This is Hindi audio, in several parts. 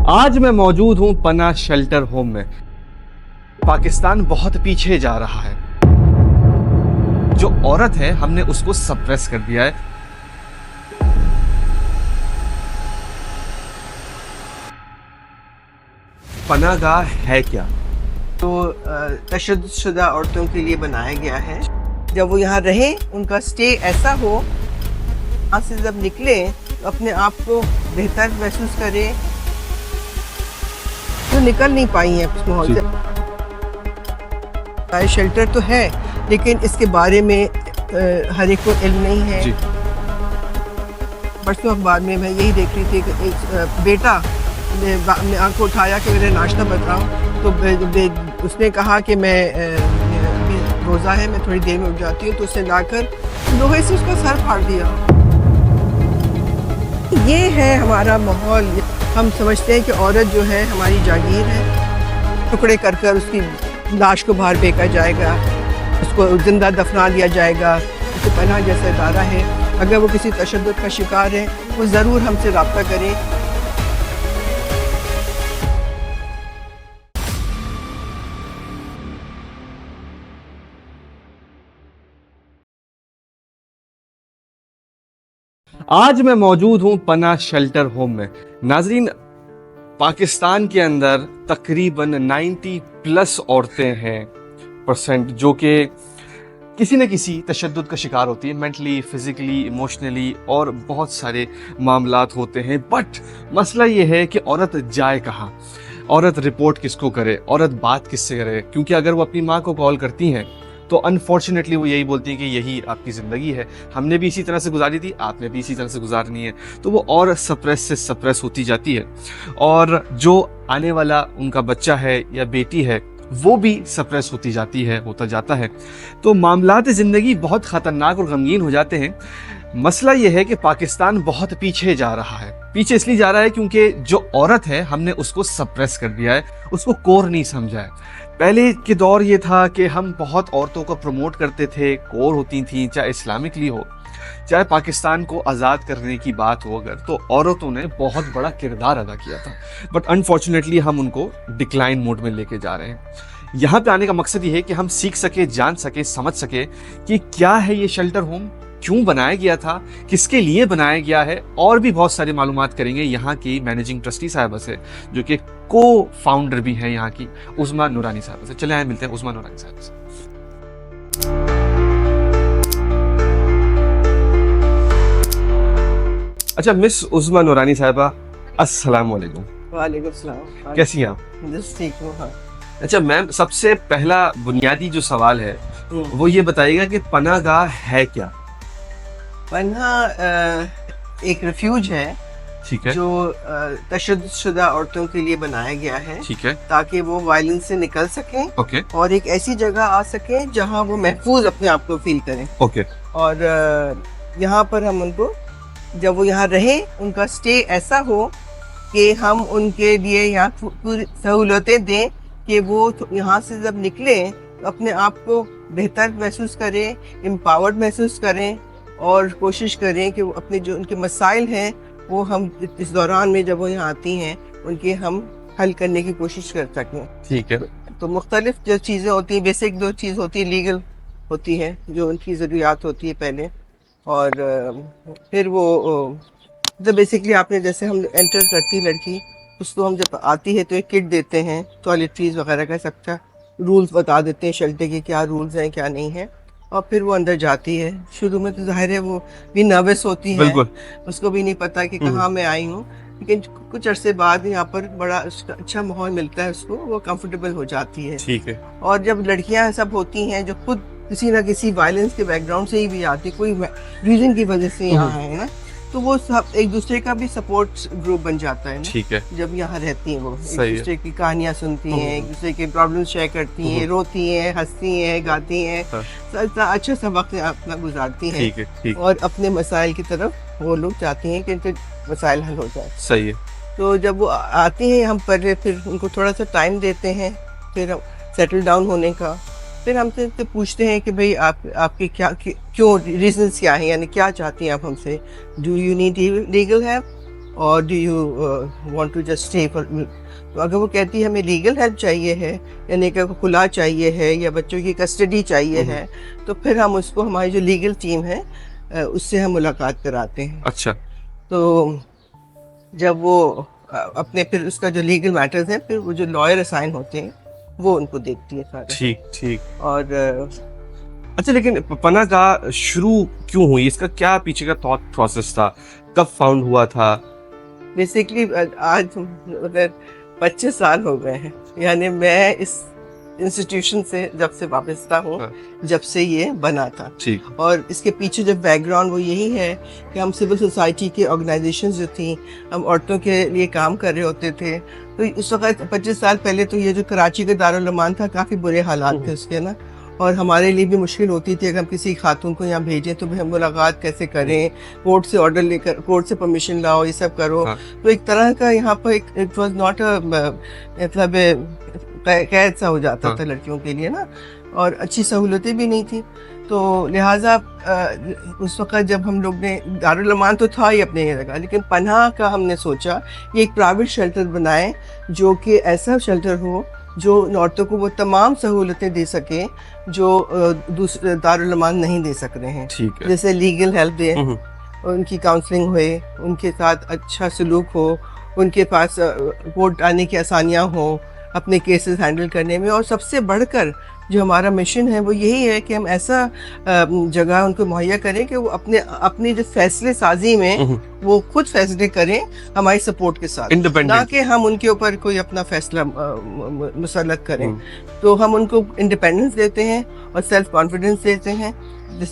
आज मैं मौजूद हूं पना शेल्टर होम में। पाकिस्तान बहुत पीछे जा रहा है। जो औरत है हमने उसको सप्रेस कर दिया है। पनागाह है क्या? तो तशद्दुदशुदा औरतों के लिए बनाया गया है। जब वो यहाँ रहे, उनका स्टे ऐसा हो, यहाँ से जब निकले तो अपने आप को बेहतर महसूस करें। जो निकल नहीं पाई हैं उस माहौल से। शेल्टर तो है, लेकिन इसके बारे में हर एक को इल्म नहीं है। परसों अखबार में मैं यही देख रही थी कि एक बेटा ने आंख को उठाया कि मेरे नाश्ता बताओ, तो उसने कहा कि मैं रोज़ा है, मैं थोड़ी देर में उठ जाती हूँ, तो उसने लाकर लोहे से उसका सर फाड़ दिया। ये है हमारा माहौल। हम समझते हैं कि औरत जो है हमारी जागीर है, टुकड़े कर कर उसकी लाश को बाहर फेंका जाएगा, उसको जिंदा दफना दिया जाएगा। उसको पनाह जैसा इदारा है, अगर वो किसी तशद्दुद का शिकार है वो ज़रूर हमसे रब्ता करें। आज मैं मौजूद हूं पना शेल्टर होम में। नाजरीन, पाकिस्तान के अंदर तकरीबन 90+ औरतें हैं परसेंट जो कि किसी न किसी तशद्दुद का शिकार होती है। मेंटली, फिजिकली, इमोशनली और बहुत सारे मामलात होते हैं। बट मसला ये है कि औरत जाए कहाँ, औरत रिपोर्ट किसको करे, औरत बात किससे करे। क्योंकि अगर वो अपनी माँ को कॉल करती हैं तो अनफॉर्चुनेटली वो यही बोलती हैं कि यही आपकी ज़िंदगी है, हमने भी इसी तरह से गुजारी थी, आपने भी इसी तरह से गुजारनी है। तो वो और सप्रेस से सप्रेस होती जाती है, और जो आने वाला उनका बच्चा है या बेटी है वो भी सप्रेस होती जाती है, होता जाता है। तो मामलात ज़िंदगी बहुत ख़तरनाक और गमगीन हो जाते हैं। मसला ये है कि पाकिस्तान बहुत पीछे जा रहा है। पीछे इसलिए जा रहा है क्योंकि जो औरत है हमने उसको सप्रेस कर दिया है, उसको कोर नहीं समझा है। पहले के दौर ये था कि हम बहुत औरतों को प्रमोट करते थे, कोर होती थी, चाहे इस्लामिकली हो, चाहे पाकिस्तान को आज़ाद करने की बात हो, अगर तो औरतों ने बहुत बड़ा किरदार अदा किया था। बट अनफॉर्चुनेटली हम उनको डिक्लाइन मोड में लेके जा रहे हैं। यहाँ पे आने का मकसद ये है कि हम सीख सके, जान सके, समझ सके कि क्या है ये शेल्टर होम, क्यों बनाया गया था, किसके लिए बनाया गया है, और भी बहुत सारी मालूमात करेंगे यहाँ की मैनेजिंग ट्रस्टी साहिबा से, जो कि को फाउंडर भी हैं यहाँ की, उज़मा नूरानी साहिबा से। चले आए मिलते हैं उज़मा नूरानी साहिबा से। अच्छा, मिस उज़मा नूरानी साहिबा, अस्सलाम वालेकुम। वालेकुम सलाम। कैसी हैं आप? बस ठीक हूँ। हाँ। अच्छा मैम, सबसे पहला बुनियादी जो सवाल है वो ये बताइएगा कि पनागाह है क्या? पनाह एक रिफ्यूज है, ठीक है, जो तशद्दुदशुदा औरतों के लिए बनाया गया है, ठीक है, ताकि वो वायलेंस से निकल सकें ओके, और एक ऐसी जगह आ सकें जहां वो महफूज अपने आप को फील करें। ओके, और यहाँ पर हम उनको, जब वो यहाँ रहे, उनका स्टे ऐसा हो कि हम उनके लिए यहाँ पूरी सहूलतें दें कि वो यहाँ से जब निकले तो अपने आप को बेहतर महसूस करें, एम्पावर्ड महसूस करें, और कोशिश करें कि वो अपने जो उनके मसाइल हैं वो हम इस दौरान में जब वो यहाँ आती हैं उनके हम हल करने की कोशिश कर सकें। ठीक है। तो मुख्तलिफ जो चीज़ें होती हैं, बेसिक दो चीज़ होती है, लीगल होती है जो उनकी ज़रूरियात होती है पहले, और फिर वो तो बेसिकली आपने जैसे हम एंटर करती लड़की, उसको हम जब आती है तो एक किट देते हैं, टॉयलेटरीज वगैरह का सबका रूल्स बता देते हैं, शेल्टर के क्या रूल्स हैं क्या नहीं है, और फिर वो अंदर जाती है। शुरू में तो जाहिर है वो भी नर्वस होती है, उसको भी नहीं पता कि कहाँ मैं आई हूँ, लेकिन कुछ अरसे बाद यहाँ पर बड़ा अच्छा माहौल मिलता है उसको, वो कंफर्टेबल हो जाती है। ठीक है। और जब लड़कियाँ सब होती हैं जो खुद किसी ना किसी वायलेंस के बैकग्राउंड से ही भी आती, कोई रीजन की वजह से यहाँ है ना, तो वो सब एक दूसरे का भी सपोर्ट ग्रुप बन जाता है ना। ठीक है। जब यहाँ रहती हैं वो एक दूसरे की कहानियाँ सुनती हैं, एक दूसरे के प्रॉब्लम शेयर करती हैं, रोती हैं, हंसती हैं, गाती हैं, अच्छा सा वक्त अपना गुजारती हैं। ठीक है। और अपने मसाइल की तरफ वो लोग चाहती हैं कि इनके मसाइल हल हो जाए। सही है। तो जब वो आती हैं हम पहले फिर उनको थोड़ा सा टाइम देते हैं, फिर सेटल डाउन होने का, फिर हमसे तो पूछते हैं कि भाई आपके क्यों रीजंस क्या हैं, यानी क्या चाहती हैं आप हमसे, do you need legal help, और do you want to just stay for, तो अगर वो कहती है हमें लीगल हेल्प चाहिए है, यानी कि खुला चाहिए है या बच्चों की कस्टडी चाहिए है, तो फिर हम उसको, हमारी जो लीगल टीम है उससे हम मुलाकात कराते हैं। अच्छा। तो जब वो अपने फिर उसका जो लीगल मैटर्स हैं, फिर वो जो लॉयर असाइन होते हैं वो उनको देखती है सारा। ठीक ठीक। और अच्छा, लेकिन पनाह का शुरू क्यों हुई, इसका क्या पीछे का थॉट प्रोसेस था, कब फाउंड हुआ था? बेसिकली आज अगर 25 साल हो गए हैं, यानी मैं इस इंस्टीट्यूशन से जब से वाबस्ता हूँ, हाँ। जब से ये बना था। ठीक। और इसके पीछे जो बैकग्राउंड वो यही है कि हम सिविल सोसाइटी की ऑर्गेनाइजेशंस जो थी, हम औरतों के लिए काम कर रहे होते थे। तो इस वक्त 25 साल पहले तो ये जो कराची का दारुल अमान था, काफ़ी बुरे हालात थे उसके ना, और हमारे लिए भी मुश्किल होती थी अगर हम किसी खातून को यहाँ भेजें तो भी हम मुलाकात कैसे करें, कोर्ट से ऑर्डर लेकर, कोर्ट से परमिशन लाओ, ये सब करो। हाँ। तो एक तरह का यहाँ पर इट वाज नॉट अ मतलब कैद सा हो जाता हाँ। था लड़कियों के लिए ना, और अच्छी सहूलतें भी नहीं थी। तो लिहाजा उस वक्त जब हम लोग ने, दारुल अमान तो था ही अपने जगह, लेकिन पनाह का हमने सोचा ये एक प्राइवेट शेल्टर बनाए, जो कि ऐसा शेल्टर हो जो औरतों को वो तमाम सहूलतें दे सके जो दूसरे दारुल अमान नहीं दे सक रहे हैं। ठीक है। जैसे लीगल हेल्प दे, उनकी काउंसलिंग हुए, उनके साथ अच्छा सलूक हो, उनके पास कोर्ट आने की आसानियाँ हो अपने केसेस हैंडल करने में, और सबसे बढ़कर जो हमारा मिशन है वो यही है कि हम ऐसा जगह उनको मुहैया करें कि वो अपने जो फैसले साजी में वो खुद फैसले करें हमारी सपोर्ट के साथ, ना कि हम उनके ऊपर कोई अपना फैसला मुसल्लत करें। तो हम उनको इंडिपेंडेंस देते हैं और सेल्फ कॉन्फिडेंस देते हैं,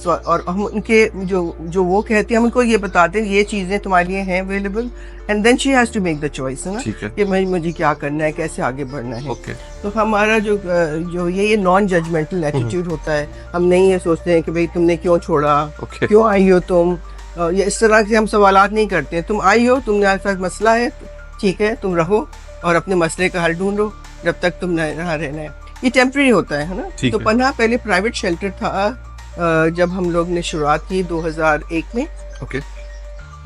और हम उनके जो वो कहते हैं हम उनको ये बताते हैं ये चीज़ें तुम्हारे लिए हैं available, and then she has to make the choice, है ना, कि मुझे क्या करना है, कैसे आगे बढ़ना है। तो हमारा जो ये नॉन जजमेंटल एटीट्यूड होता है, हम नहीं ये सोचते हैं कि भाई तुमने क्यों छोड़ा, क्यों आई हो तुम, ये इस तरह से हम सवालात नहीं करते हैं। तुम आई हो, तुमने आपके साथ मसला है, ठीक है, तुम रहो और अपने मसले का हल ढूंढो जब तक तुम यहाँ रहना है। ये टेम्प्रेरी होता है ना। तो पनाह पहले प्राइवेट शेल्टर था जब हम लोग ने शुरुआत की 2001 में।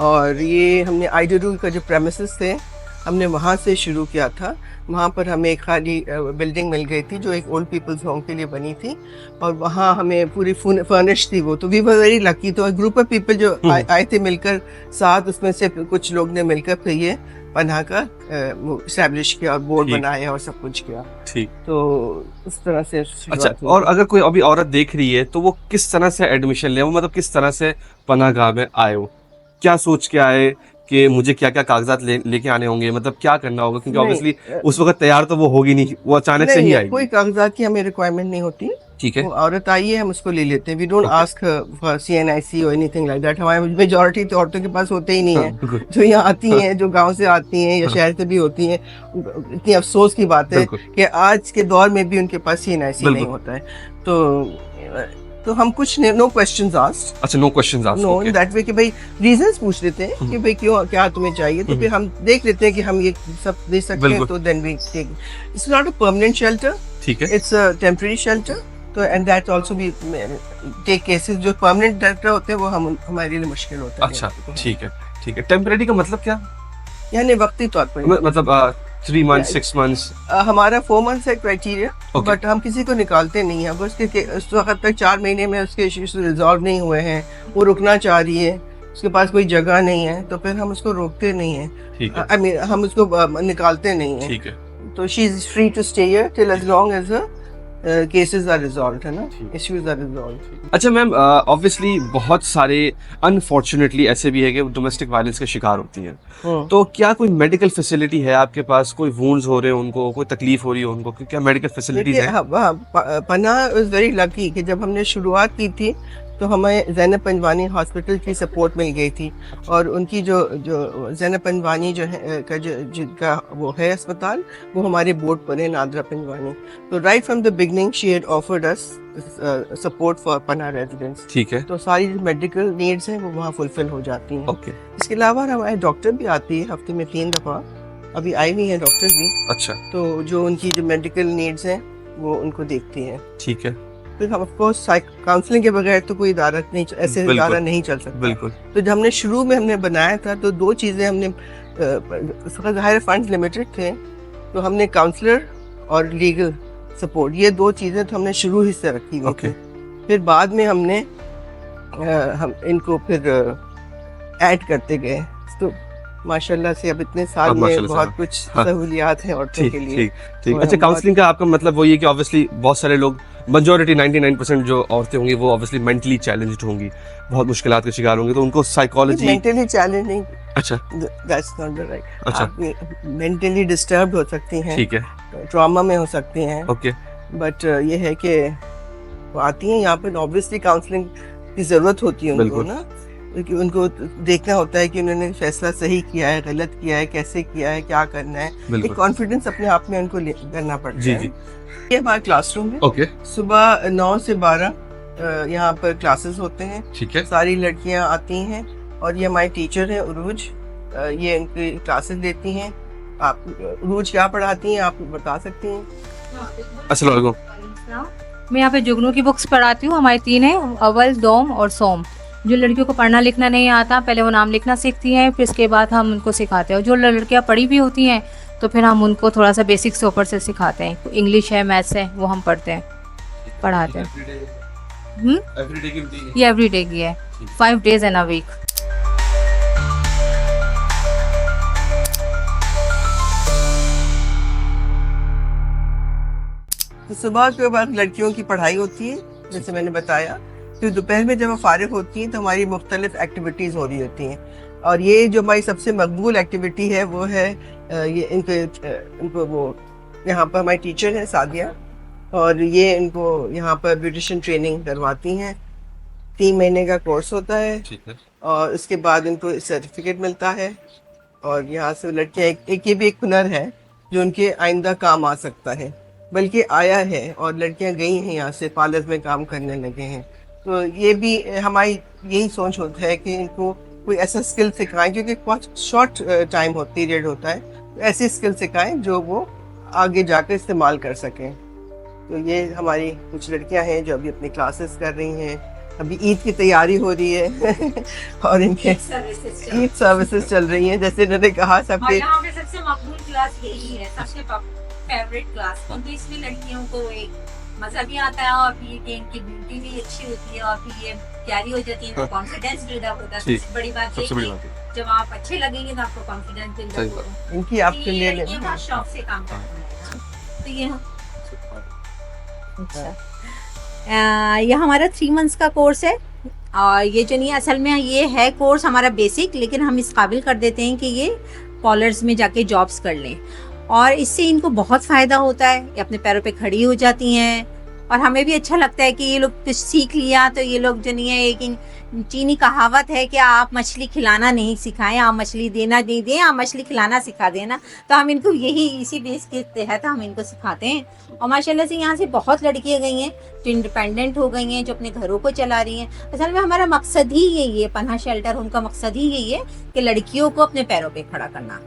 और ये हमने आइडरू का जो प्रेमिसेस थे हमने वहाँ से शुरू किया था। वहाँ पर हमें एक खाली बिल्डिंग मिल गई थी जो एक ओल्ड पीपल्स होम के लिए बनी थी, और वहाँ हमें पूरी फर्निश थी वो। तो वी वर वेरी लकी। तो ग्रुप ऑफ पीपल जो आए थे मिलकर साथ, उसमें से कुछ लोग ने मिलकर फिर ये पनाह का इस्टेब्लिश किया और बोर्ड बनाया और सब कुछ किया। ठीक। तो उस तरह से। अच्छा, और अगर कोई अभी औरत देख रही है तो वो किस तरह से एडमिशन ले, वो मतलब किस तरह से पनाह गाह में आए, हो क्या सोच के आए कि मुझे क्या क्या कागजात लेके आने होंगे, मतलब क्या करना होगा, क्योंकि ऑब्वियसली उस वक्त तैयार तो वो होगी नहीं, वो अचानक से ही आएगी। कोई कागजात की हमें रिक्वायरमेंट नहीं होती। ठीक है। औरत आई है हम उसको ले लेते हैं। We don't ask for CNIC और एनीथिंग लाइक दैट। हमारी मेजॉरिटी तो औरतों के पास होते ही नहीं है जो यहाँ आती हैं, जो गांव से आती हैं या शहर से भी होती हैं। इतनी अफसोस की बात है कि आज के दौर में भी उनके पास CNIC नहीं होता है। तो हम कुछ नो क्वेश्चंस आस्क्ड। अच्छा, no questions asked. No in that way कि भाई रीजंस पूछ लेते हैं कि भाई क्यों, क्या तुम्हें चाहिए, तो फिर हम देख लेते हैं कि हम ये सब दे सकते हैं, तो then we take. It's not a permanent shelter. ठीक है। It's a temporary shelter. तो and that also we take cases जो परमानेंट शेल्टर होते हैं वो हमारे लिए मुश्किल होता है। अच्छा, ठीक है, ठीक है। टेम्परेरी का मतलब क्या, यानी वक्ती तौर पर, मतलब 3 months 6 months? हमारा 4 months है क्राइटेरिया, बट हम किसी को निकालते नहीं है। उसके उस वक्त तक 4 महीने में उसके इश्यूज रिजॉल्व नहीं हुए हैं, वो रुकना चाह रही है, उसके पास कोई जगह नहीं है, तो फिर हम उसको रोकते नहीं है। आई मीन हम उसको निकालते नहीं है। ठीक है। तो she is free to stay here till as long as cases are resolved, है ना, इश्यूज आर रिजॉल्व्ड। अच्छा मैम, ऑब्वियसली बहुत सारे अनफॉर्चुनेटली ऐसे भी है कि डोमेस्टिक वायलेंस का शिकार होती हैं, तो क्या कोई मेडिकल फैसिलिटी है आपके पास? कोई वुंड्स हो रहे हैं उनको, कोई तकलीफ हो रही है उनको, क्या मेडिकल फैसिलिटीज है? पनाह इज वेरी लकी कि जब हमने शुरुआत की थी तो हमें ज़ैनब पंजवानी हॉस्पिटल की सपोर्ट मिल गई थी, और उनकी जो ज़ैनब पंजवानी जो है जिनका वो है अस्पताल, वो हमारे बोर्ड पर है, नादरा पंजवानी। तो right from the beginning she had offered us support for पनाह रेजिडेंट्स। ठीक है। तो सारी मेडिकल नीड्स हैं वो वहाँ फुलफिल हो जाती हैं। ओके। इसके अलावा हमारे डॉक्टर भी आती है हफ्ते में 3 दफ़ा, अभी आई हुई है डॉक्टर भी। अच्छा। तो जो उनकी जो मेडिकल नीड्स हैं वो उनको देखती हैं। ठीक है। फिर हम ऑफ कोर्स काउंसलिंग के बगैर तो कोई इदारा नहीं, ऐसे इदारा नहीं चल सकता। बिल्कुल। तो जब हमने शुरू में हमने बनाया था तो 2 चीज़ें हमने उस वक्त ज़ाहिर फंड्स लिमिटेड थे, तो हमने काउंसलर और लीगल सपोर्ट, ये 2 चीज़ें तो हमने शुरू ही से रखी हुई थी। फिर बाद में हमने हम इनको फिर ऐड करते गए, तो माशाल्लाह से अब इतने साल में बहुत कुछ सहूलियात हैं औरतों के लिए। ठीक। अच्छा, काउंसलिंग का आपका मतलब वो ये कि ऑब्वियसली बहुत सारे लोग, मेजॉरिटी 99% जो औरतें होंगी वो ऑब्वियसली मेंटली चैलेंज्ड होंगी, बहुत मुश्किलात के शिकार होंगे, तो उनको साइकोलॉजी। मेंटली चैलेंज नहीं, अच्छा, दैट्स नॉट द राइट। अच्छा, आप मेंटली डिस्टर्ब हो सकती हैं, ठीक है, ट्रॉमा में हो सकती हैं, ओके, बट ये है कि वो आती हैं यहाँ पर, ऑब्वियसली काउंसलिंग की ज़रूरत होती है उनको ना, क्योंकि उनको देखना होता है कि उन्होंने फैसला सही किया है, गलत किया है, कैसे किया है, क्या करना है, एक कॉन्फिडेंस अपने आप में उनको करना पड़ता है। जी। ये हमारा क्लासरूम है। ओके। सुबह 9 से 12 यहाँ पर क्लासेस होते हैं। ठीक है। सारी सारी लड़कियाँ आती हैं और ये हमारी टीचर है उरूज, ये इनकी क्लासेस लेती हैं। आप उरूज क्या पढ़ाती हैं, आप बता सकती हैं? अस्सलाम वालेकुम। मैं यहाँ पे जुगनू की बुक्स पढ़ाती हूँ। हमारी 3 हैं, अव्वल, दोम और सोम। जो लड़कियों को पढ़ना लिखना नहीं आता, पहले वो नाम लिखना सीखती हैं, फिर इसके बाद हम उनको सिखाते हैं। और जो लड़कियाँ पढ़ी भी होती हैं तो फिर हम उनको थोड़ा सा बेसिक से ऊपर से सिखाते हैं। इंग्लिश है, मैथ्स है, वो हम पढ़ते हैं, पढ़ाते हैं। ये एवरीडे की है, 5 days in a week। तो सुबह के बाद लड़कियों की पढ़ाई होती है, जैसे मैंने बताया। फिर दोपहर में जब वो फारिग होती हैं तो हमारी मुख्तलिफ एक्टिविटीज़ हो रही होती हैं। और ये जो हमारी सबसे मकबूल एक्टिविटी है वो है ये इनको वो यहाँ पर हमारी टीचर है सादिया, और ये इनको यहाँ पर ब्यूटिशियन ट्रेनिंग करवाती हैं। 3 महीने का कोर्स होता है। ठीक है। और उसके बाद इनको सर्टिफिकेट मिलता है। और यहाँ से लड़कियाँ एक ये भी एक हुनर है जो उनके आइंदा काम आ सकता है, बल्कि आया है, और लड़कियां गई हैं यहाँ से, पार्लर में काम करने लगे हैं। तो ये भी हमारी यही सोच होता है कि इनको कोई ऐसा स्किल सिखाएं, क्योंकि बहुत शॉर्ट टाइम पीरियड होता है, तो ऐसी स्किल सिखाएं जो वो आगे जाकर इस्तेमाल कर सकें। तो ये हमारी कुछ लड़कियां हैं जो अभी अपनी क्लासेस कर रही हैं। अभी ईद की तैयारी हो रही है और इनके ईद सर्विसेज चल रही हैं, जैसे इन्होंने कहा। सबसे सबसे मकबूल क्लास यही है, सबसे फेवरेट क्लास, क्योंकि इसमें लड़कियों को एक मजा भी आता है, और फिर ये इनकी ब्यूटी भी अच्छी होती है, और फिर ये तैयारी हो जाती है, कॉन्फिडेंस बिल्डअप होता है। सबसे बड़ी बात है कि जब आप अच्छे लगेंगे तो आपको कॉन्फिडेंस बिल्डअप होगा। इनकी आपके लिए बहुत शौक से काम करते हैं। तो ये यह हमारा 3 months का कोर्स है। और ये जो नहीं, असल में ये है कोर्स हमारा बेसिक, लेकिन हम इस काबिल कर देते हैं कि ये पार्लर्स में जाके जॉब्स कर लें, और इससे इनको बहुत फ़ायदा होता है। ये अपने पैरों पे खड़ी हो जाती हैं, और हमें भी अच्छा लगता है कि ये लोग कुछ सीख लिया। तो ये लोग जो नहीं है, एक चीनी कहावत है कि आप मछली खिलाना नहीं सिखाएं, आप मछली देना नहीं दें, आप मछली खिलाना सिखा देना। तो हम इनको यही इसी बेस के तहत हम इनको सिखाते हैं। और माशाल्लाह से यहाँ से बहुत लड़कियाँ गई हैं जो इंडिपेंडेंट हो गई हैं, जो अपने घरों को चला रही हैं। असल में हमारा मकसद ही यही है, पन्हा शेल्टर होम का मकसद ही यही है कि लड़कियों को अपने पैरों पर खड़ा करना।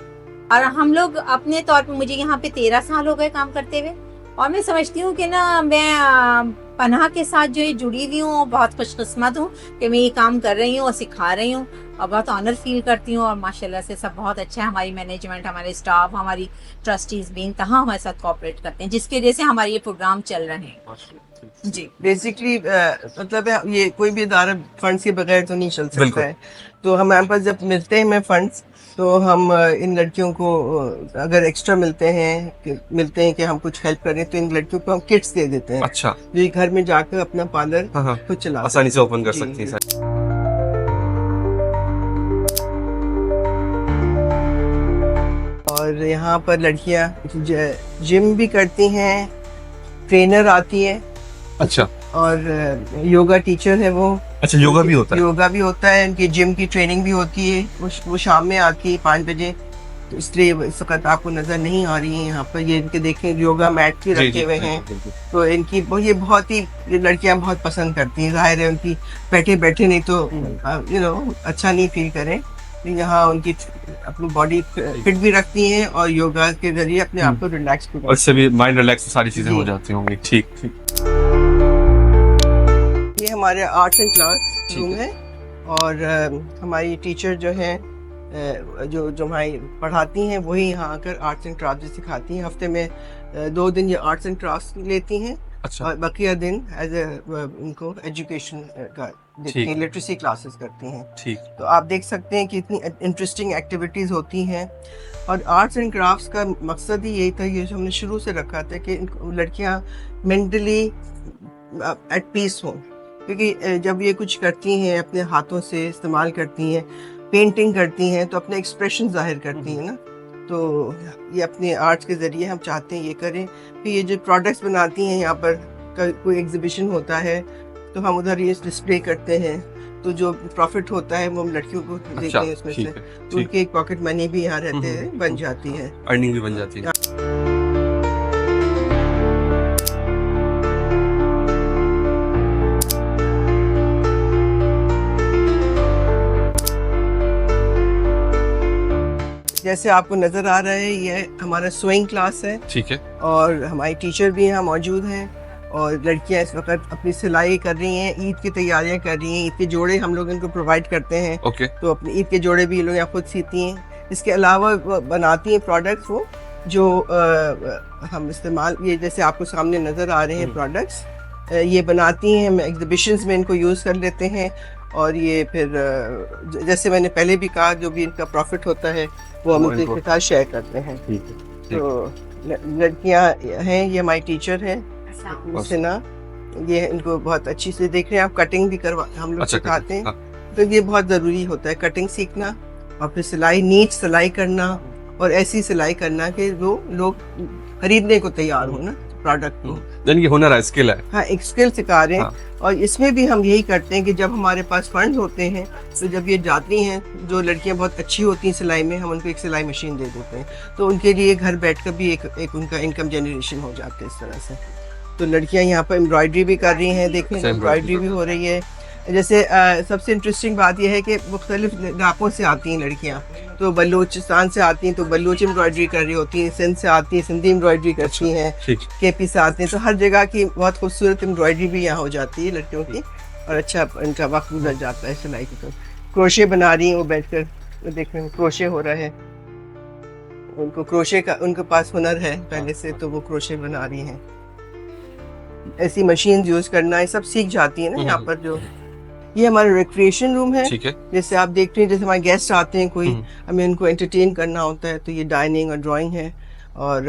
और हम लोग अपने तौर पे, मुझे यहाँ पे 13 साल हो गए काम करते हुए, और मैं समझती हूँ कि ना मैं पनाह के साथ जो ये जुड़ी हुई हूँ, बहुत खुशकिस्मत हूँ कि मैं ये काम कर रही हूँ और सिखा रही हूँ, और बहुत ऑनर फील करती हूँ। और माशाल्लाह से सब बहुत अच्छा है, हमारी मैनेजमेंट, हमारे स्टाफ, हमारी ट्रस्टीज भी इंतहा हमारे साथ कोऑपरेट करते हैं, जिसकी वजह से हमारे ये प्रोग्राम चल रहे हैं। जी, बेसिकली मतलब ये कोई भी इदारा फंड्स के बगैर तो नहीं चल सकता है। तो हमारे पास जब मिलते हैं फंड्स, तो हम इन लड़कियों को अगर एक्स्ट्रा मिलते हैं कि हम कुछ हेल्प करें, तो इन लड़कियों को हम किट्स दे देते हैं। अच्छा, जो घर में जाकर अपना पार्लर खुद चला आसानी से ओपन कर सकती हैं। और यहाँ पर लड़कियाँ जिम भी करती हैं, ट्रेनर आती है। अच्छा। और योगा टीचर है वो। अच्छा, योगा भी होता है? योगा भी होता है, उनकी जिम की ट्रेनिंग भी होती है। वो शाम में आती है 5 बजे, तो इसलिए इस वक्त आपको नजर नहीं आ रही है यहाँ पर। ये इनके देखें, योगा मैट भी रखे हुए हैं। तो इनकी ये बहुत ही लड़कियां बहुत पसंद करती हैं। जाहिर है उनकी बैठे बैठे नहीं तो अच्छा नहीं फील करें, यहाँ उनकी अपनी बॉडी फिट भी रखती हैं, और योगा के जरिए अपने आप को रिलैक्स भी, और इससे भी माइंड रिलैक्स, सारी चीजें हो जाती होंगी। ठीक ठीक। ये हमारे आर्ट्स एंड क्राफ्ट रूम है, और हमारी टीचर जो है जो हमारी पढ़ाती हैं वही यहाँ आकर आर्ट्स एंड क्राफ्ट सिखाती हैं। हफ्ते में 2 दिन ये आर्ट्स एंड क्राफ्ट लेती हैं अच्छा और बकिया दिन एज ए उनको एजुकेशन का देती हैं, लिटरेसी क्लासेस करती हैं। ठीक। तो आप देख सकते हैं कि इतनी इंटरेस्टिंग एक्टिविटीज़ होती हैं। और आर्ट्स एंड क्राफ्ट्स का मकसद ही यही था, ये जो हमने शुरू से रखा था कि लड़कियां मेंटली एट पीस हों, क्योंकि जब ये कुछ करती हैं अपने हाथों से इस्तेमाल करती हैं, पेंटिंग करती हैं तो अपने एक्सप्रेशन जाहिर करती हैं ना। तो ये अपने आर्ट्स के ज़रिए हम चाहते हैं ये करें। फिर ये जो प्रोडक्ट्स बनाती हैं, यहाँ पर कोई एग्जीबिशन होता है तो हम उधर ये डिस्प्ले करते हैं, तो जो प्रॉफिट होता है वो हम लड़कियों को देते हैं उसमें से, तो उनकी एक पॉकेट मनी भी यहाँ रहते हैं बन जाती है, अर्निंग भी बन जाती है। जैसे आपको नजर आ रहा है ये हमारा स्विंग क्लास है, ठीक है। और हमारी टीचर भी यहाँ मौजूद हैं और लड़कियां इस वक्त अपनी सिलाई कर रही हैं, ईद की तैयारियां कर रही हैं। ईद के जोड़े हम लोग इनको प्रोवाइड करते हैं, ओके। तो अपने ईद के जोड़े भी ये लोग यहाँ खुद सीती हैं। इसके अलावा वो बनाती हैं प्रोडक्ट्स वो जो हम इस्तेमाल, ये जैसे आपको सामने नज़र आ रहे हैं प्रोडक्ट्स, ये बनाती हैं, हम एग्जिबिशंस में इनको यूज़ कर लेते हैं। और ये फिर जैसे मैंने पहले भी कहा, जो भी इनका प्रॉफिट होता है वो हम उनके साथ शेयर करते हैं। तो लड़कियाँ हैं, ये हमारी टीचर हैं सिना, ये इनको बहुत अच्छी से देख रहे हैं आप, कटिंग भी करवा हम लोग सिखाते हैं। तो ये बहुत ज़रूरी होता है कटिंग सीखना, और फिर सिलाई, नीट सिलाई करना, और ऐसी सिलाई करना कि वो लोग खरीदने को तैयार हो ना प्रोडक्ट को। यानी ये हुनर है, स्किल है। हाँ, एक स्किल सिखा रहे हैं। और इसमें भी हम यही करते हैं कि जब हमारे पास फंड्स होते हैं तो जब ये जाती हैं, जो लड़कियां बहुत अच्छी होती हैं सिलाई में, हम उनको एक सिलाई मशीन दे देते हैं, तो उनके लिए घर बैठकर भी एक उनका इनकम जनरेशन हो जाता है इस तरह से। तो लड़कियां यहाँ पर एम्ब्रॉयडरी भी कर रही हैं, देखें एम्ब्रॉयडरी भी हो रही है। जैसे सबसे इंटरेस्टिंग बात यह है कि मुख्तलिफ इलाकों से आती हैं लड़कियाँ, तो बलूचिस्तान से आती हैं तो बलूच एम्ब्रॉयडरी कर रही होती हैं, सिंध से आती हैं सिंधी एम्ब्रॉयडरी करती हैं, केपी से आते हैं, तो हर जगह की बहुत खूबसूरत एम्ब्रॉयडरी भी यहाँ हो जाती है लड़कियों की, और अच्छा इनका वक्त गुजर जाता है सिलाई की। तो क्रोशे बना रही हैं वो बैठकर, देख रहे हैं क्रोशे हो रहा है, उनको क्रोशे का उनके पास हुनर है पहले से, तो वो क्रोशे बना रही हैं। ऐसी मशीन यूज करना है सब सीख जाती है ना यहाँ पर। जो ये हमारा रिक्रिएशन रूम है, ठीक है। जैसे आप देखते हैं, जैसे हमारे गेस्ट आते हैं कोई, हमें उनको एंटरटेन करना होता है, तो ये डाइनिंग और ड्राइंग है, और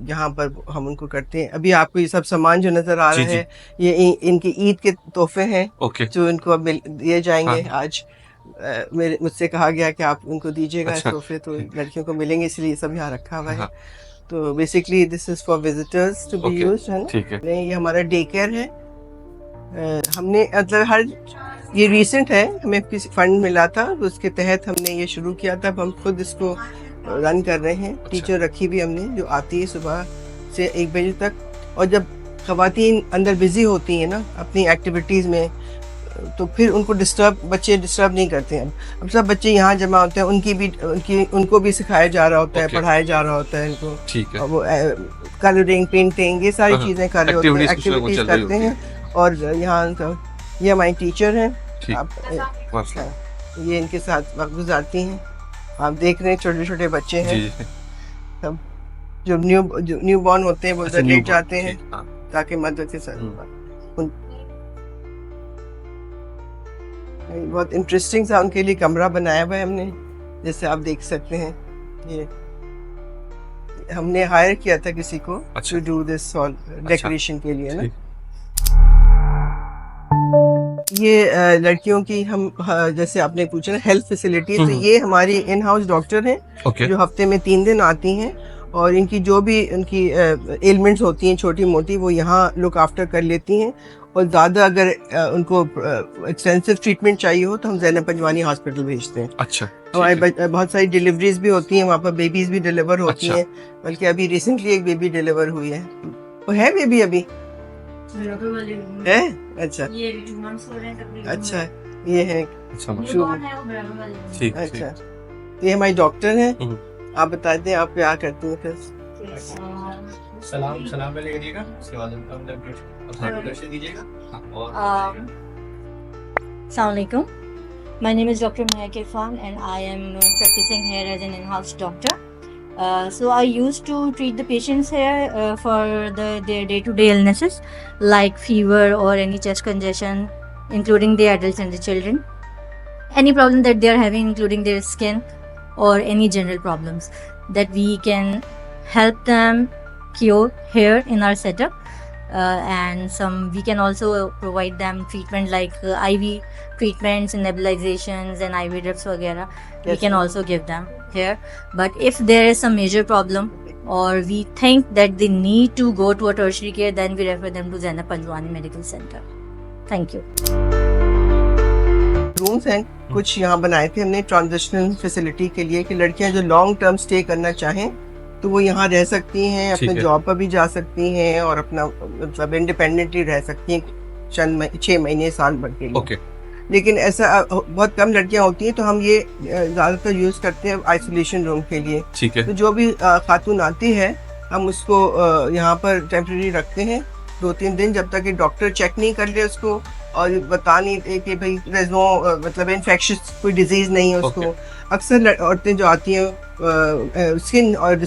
यहाँ पर हम उनको करते हैं। अभी आपको ये सब सामान जो नजर आ रहा है, ये इनकी ईद के तोहफे हैं, जो इनको अब दिए जाएंगे। आज मुझसे कहा गया कि आप उनको दीजिएगा तोहफे, तो लड़कियों को मिलेंगे, इसलिए सब यहाँ रखा हुआ है। तो basically this is for visitors to be used, है ना। ठीक है। ये हमारा डे केयर है। हमने मतलब हर ये रीसेंट है, हमें किसी फंड मिला था तो उसके तहत हमने ये शुरू किया था। अब हम खुद इसको रन कर रहे हैं। टीचर रखी भी हमने, जो आती है सुबह से 1 बजे तक, और जब ख़वातीन अंदर बिजी होती हैं ना अपनी एक्टिविटीज़ में, तो फिर उनको बच्चे डिस्टर्ब नहीं करते हैं। अब सब बच्चे यहाँ जमा होते हैं, उनको भी सिखाया जा रहा होता है, पढ़ाया जा रहा होता है इनको। ठीक है। वो कलरिंग, पेंटिंग, ये सारी चीज़ें कर रहे होते हैं, एक्टिविटीज़ करते हैं। और यहाँ ये हमारी टीचर हैं, ये इनके साथ वक्त गुजारती हैं। आप देख रहे हैं छोटे छोटे बच्चे हैं सब, जो न्यू बॉर्न होते हैं वो उधर लेट जाते हैं ताकि मदद के साथ। बहुत इंटरेस्टिंग सा उनके लिए कमरा बनाया हुआ है हमने, जैसे आप देख सकते हैं। ये हमने हायर किया था किसी को टू डू दिस डेकोरेशन के लिए ना। ये लड़कियों की हम जैसे आपने पूछा ना हेल्थ फैसिलिटी, तो ये हमारी इन हाउस डॉक्टर हैं जो हफ्ते में 3 दिन आती हैं, और इनकी जो भी उनकी एलिमेंट्स होती हैं छोटी मोटी, वो यहाँ लुक आफ्टर कर लेती हैं। और ज़्यादा अगर उनको एक्सटेंसिव ट्रीटमेंट चाहिए हो तो हम ज़ैनब पंजवानी हॉस्पिटल भेजते हैं। अच्छा। हमारे बहुत सारी डिलीवरीज भी होती हैं वहाँ पर, बेबीज भी डिलीवर होती हैं। बल्कि अभी रिसेंटली एक बेबी डिलीवर हुई है। वो है बेबी अभी है? अच्छा, ये 2 months हो रहे हैं तकरीबन। अच्छा, ये है। ठीक। अच्छा, ये हमारी डॉक्टर हैं। आप बता दें आप क्या करती हैं फिर? सलाम पहले करिएगा, उसके बाद अपना दीजिएगा। अस्सलाम वालेकुम, My name is Dr. Mehak Irfan and I am practicing here as an in-house doctor. So I used to treat the patients here for their day-to-day illnesses like fever or any chest congestion, including the adults and the children. Any problem that they are having, including their skin or any general problems that we can help them cure here in our setup. And we can also provide them treatment like IV treatments and nebulizations and IV drips वगैरह. We can also give them here. But if there is some major problem or we think that they need to go to a tertiary care, then we refer them to Zainab Panjwani Medical Center. Thank you. Rooms हैं कुछ यहाँ बनाए थे हमने ट्रांजिशनल फैसिलिटी के लिए कि लड़कियां जो लॉन्ग टर्म स्टे करना चाहें तो वो यहाँ रह सकती हैं, अपने जॉब पर भी जा सकती हैं और अपना मतलब इंडिपेंडेंटली रह सकती हैं 6 महीने साल भर के लिए। लेकिन ऐसा बहुत कम लड़कियां होती हैं तो हम ये ज़्यादातर यूज़ करते हैं आइसोलेशन रूम के लिए। ठीक है। तो जो भी खातून आती है हम उसको यहाँ पर टेम्परेरी रखते हैं 2-3 दिन, जब तक कि डॉक्टर चेक नहीं कर ले उसको और बता नहीं दे कि भाई मतलब इन्फेक्शस कोई डिजीज नहीं है उसको। अक्सर औरतें जो आती हैं स्किन और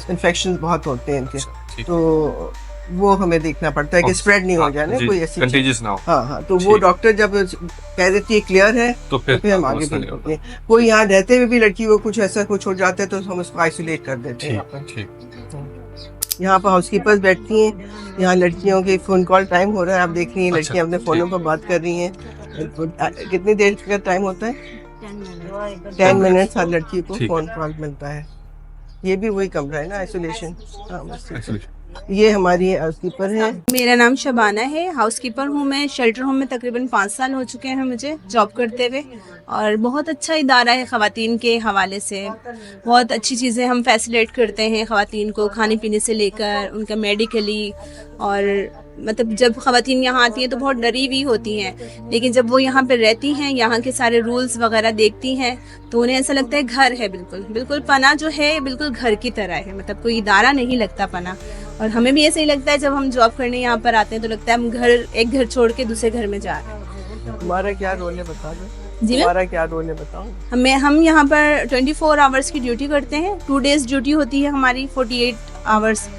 इन्फेक्शन बहुत होते हैं इनके, तो वो हमें देखना पड़ता है कि स्प्रेड नहीं हो जाए ना कोई ऐसी कंटेजियस ना हो। हाँ, तो वो डॉक्टर जब कह देती है क्लियर है तो फिर हम आगे बढ़ते हैं। कोई यहाँ रहते हुए भी लड़की को कुछ ऐसा कुछ हो जाता है तो हम उसको आइसोलेट कर देते हैं। यहाँ पर हाउसकीपर्स बैठती हैं, यहाँ लड़कियों के फोन कॉल टाइम हो रहा है, आप देख रही हैं लड़कियाँ अपने फोनों पर बात कर रही हैं। कितनी देर का टाइम होता है? 10 मिनट हर लड़की को फोन कॉल मिलता है। ये भी वही कमरा है ना, आइसोलेशन। ये हमारी हाउसकीपर है। मेरा नाम शबाना है, हाउसकीपर हूँ मैं। शेल्टर होम में तकरीबन 5 साल हो चुके हैं मुझे जॉब करते हुए, और बहुत अच्छा इदारा है ख़वातीन के हवाले से। बहुत अच्छी चीज़ें हम फैसिलिटेट करते हैं ख़वातीन को, खाने पीने से लेकर उनका मेडिकली। और मतलब जब ख़वातीन यहाँ आती हैं तो बहुत डरी हुई होती हैं, लेकिन जब वो यहाँ पे रहती हैं, यहाँ के सारे रूल्स वगैरह देखती हैं, तो उन्हें ऐसा लगता है घर है। बिल्कुल पना जो है बिल्कुल घर की तरह है, मतलब कोई इदारा नहीं लगता पना। और हमें भी ऐसा ही लगता है जब हम जॉब करने यहाँ पर आते हैं तो लगता है हम एक घर छोड़ के दूसरे घर में जा रहे हैं। तुम्हारा क्या रोल है बता दो। जी हमारा क्या रोल है बताओ। हम यहाँ पर 24 आवर्स की ड्यूटी करते हैं। 2 डेज ड्यूटी होती है हमारी 48 आवर्स।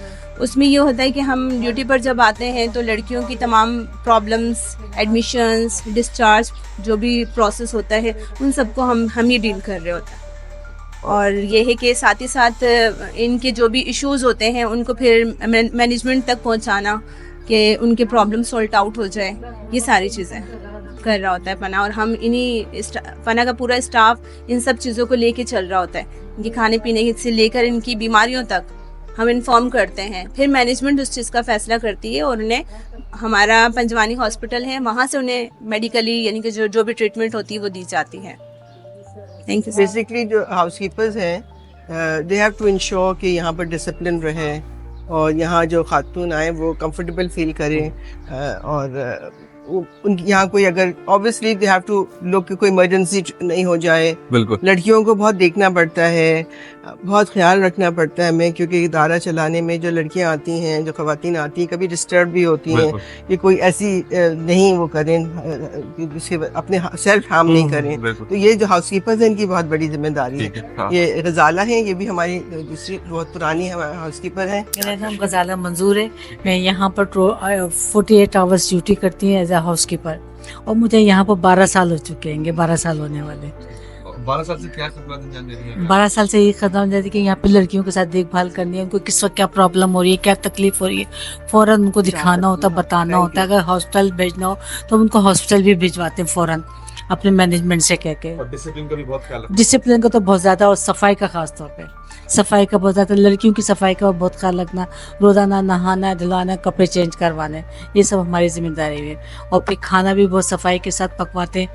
उसमें ये होता है कि हम ड्यूटी पर जब आते हैं तो लड़कियों की तमाम प्रॉब्लम्स, एडमिशन्स, डिस्चार्ज, जो भी प्रोसेस होता है उन सबको हम ही डील कर रहे होते हैं। और ये है कि साथ ही साथ इनके जो भी इश्यूज़ होते हैं उनको फिर मैनेजमेंट तक पहुंचाना कि उनके प्रॉब्लम सॉल्ट आउट हो जाए, ये सारी चीज़ें कर रहा होता है पना। और हम इन्हीं पना का पूरा स्टाफ इन सब चीज़ों को लेके चल रहा होता है। इनके खाने पीने से लेकर इनकी बीमारियों तक हम इन्फॉर्म करते हैं। फिर मैनेजमेंट उस चीज़ का फैसला करती है और उन्हें हमारा पंजवानी हॉस्पिटल है, वहाँ से उन्हें मेडिकली यानी कि जो भी ट्रीटमेंट होती है वो दी जाती है। Thank you. बेसिकली जो हाउसकीपर्स हैं दे हैव टू इंश्योर कि यहाँ पर डिसिप्लिन रहे और यहाँ जो खातून आए वो कंफर्टेबल फील करें। और यहाँ कोई अगर obviously they have to look कि कोई इमरजेंसी नहीं हो जाए। बिल्कुल। लड़कियों को बहुत देखना पड़ता है, बहुत ख्याल रखना पड़ता है हमें, क्योंकि इदारा चलाने में जो लड़कियाँ आती हैं, जो ख़वातीन आती हैं, कभी डिस्टर्ब भी होती हैं कि कोई ऐसी नहीं वो करें जिसके अपने सेल्फ हार्म नहीं करें। तो ये जो हाउसकीपर्स हैं इनकी बहुत बड़ी जिम्मेदारी है। हाँ। ये गजाला है, ये भी हमारी दूसरी बहुत पुरानी हाउसकीपर है। मेरा नाम गजाला मंजूर है। मैं यहाँ पर 48 आवर्स ड्यूटी करती हूँ एज अ हाउसकीपर, और मुझे यहाँ पर 12 साल हो चुके हैं, 12 साल होने वाले। 12 साल से क्या खदमत अंजाम दे रही है? 12 साल से ये खदमत दे रही है कि यहाँ पे लड़कियों के साथ देखभाल करनी है, उनको किस वक्त क्या प्रॉब्लम हो रही है, क्या तकलीफ हो रही है, फौरन उनको दिखाना होता है, बताना होता है। अगर हॉस्पिटल भेजना हो तो हम उनको हॉस्पिटल भी भिजवाते हैं फौरन अपने मैनेजमेंट से कह के। और डिसिप्लिन का भी बहुत ख्याल रखते हैं। डिसिप्लिन का तो बहुत ज़्यादा, और सफाई का खास तौर पे सफाई का बहुत ज़्यादा, लड़कियों की सफाई का बहुत ख्याल रखना, रोज़ाना नहाना धुलाना, कपड़े चेंज करवाने, ये सब हमारी जिम्मेदारी है। और फिर खाना भी बहुत सफाई के साथ पकवाते हैं,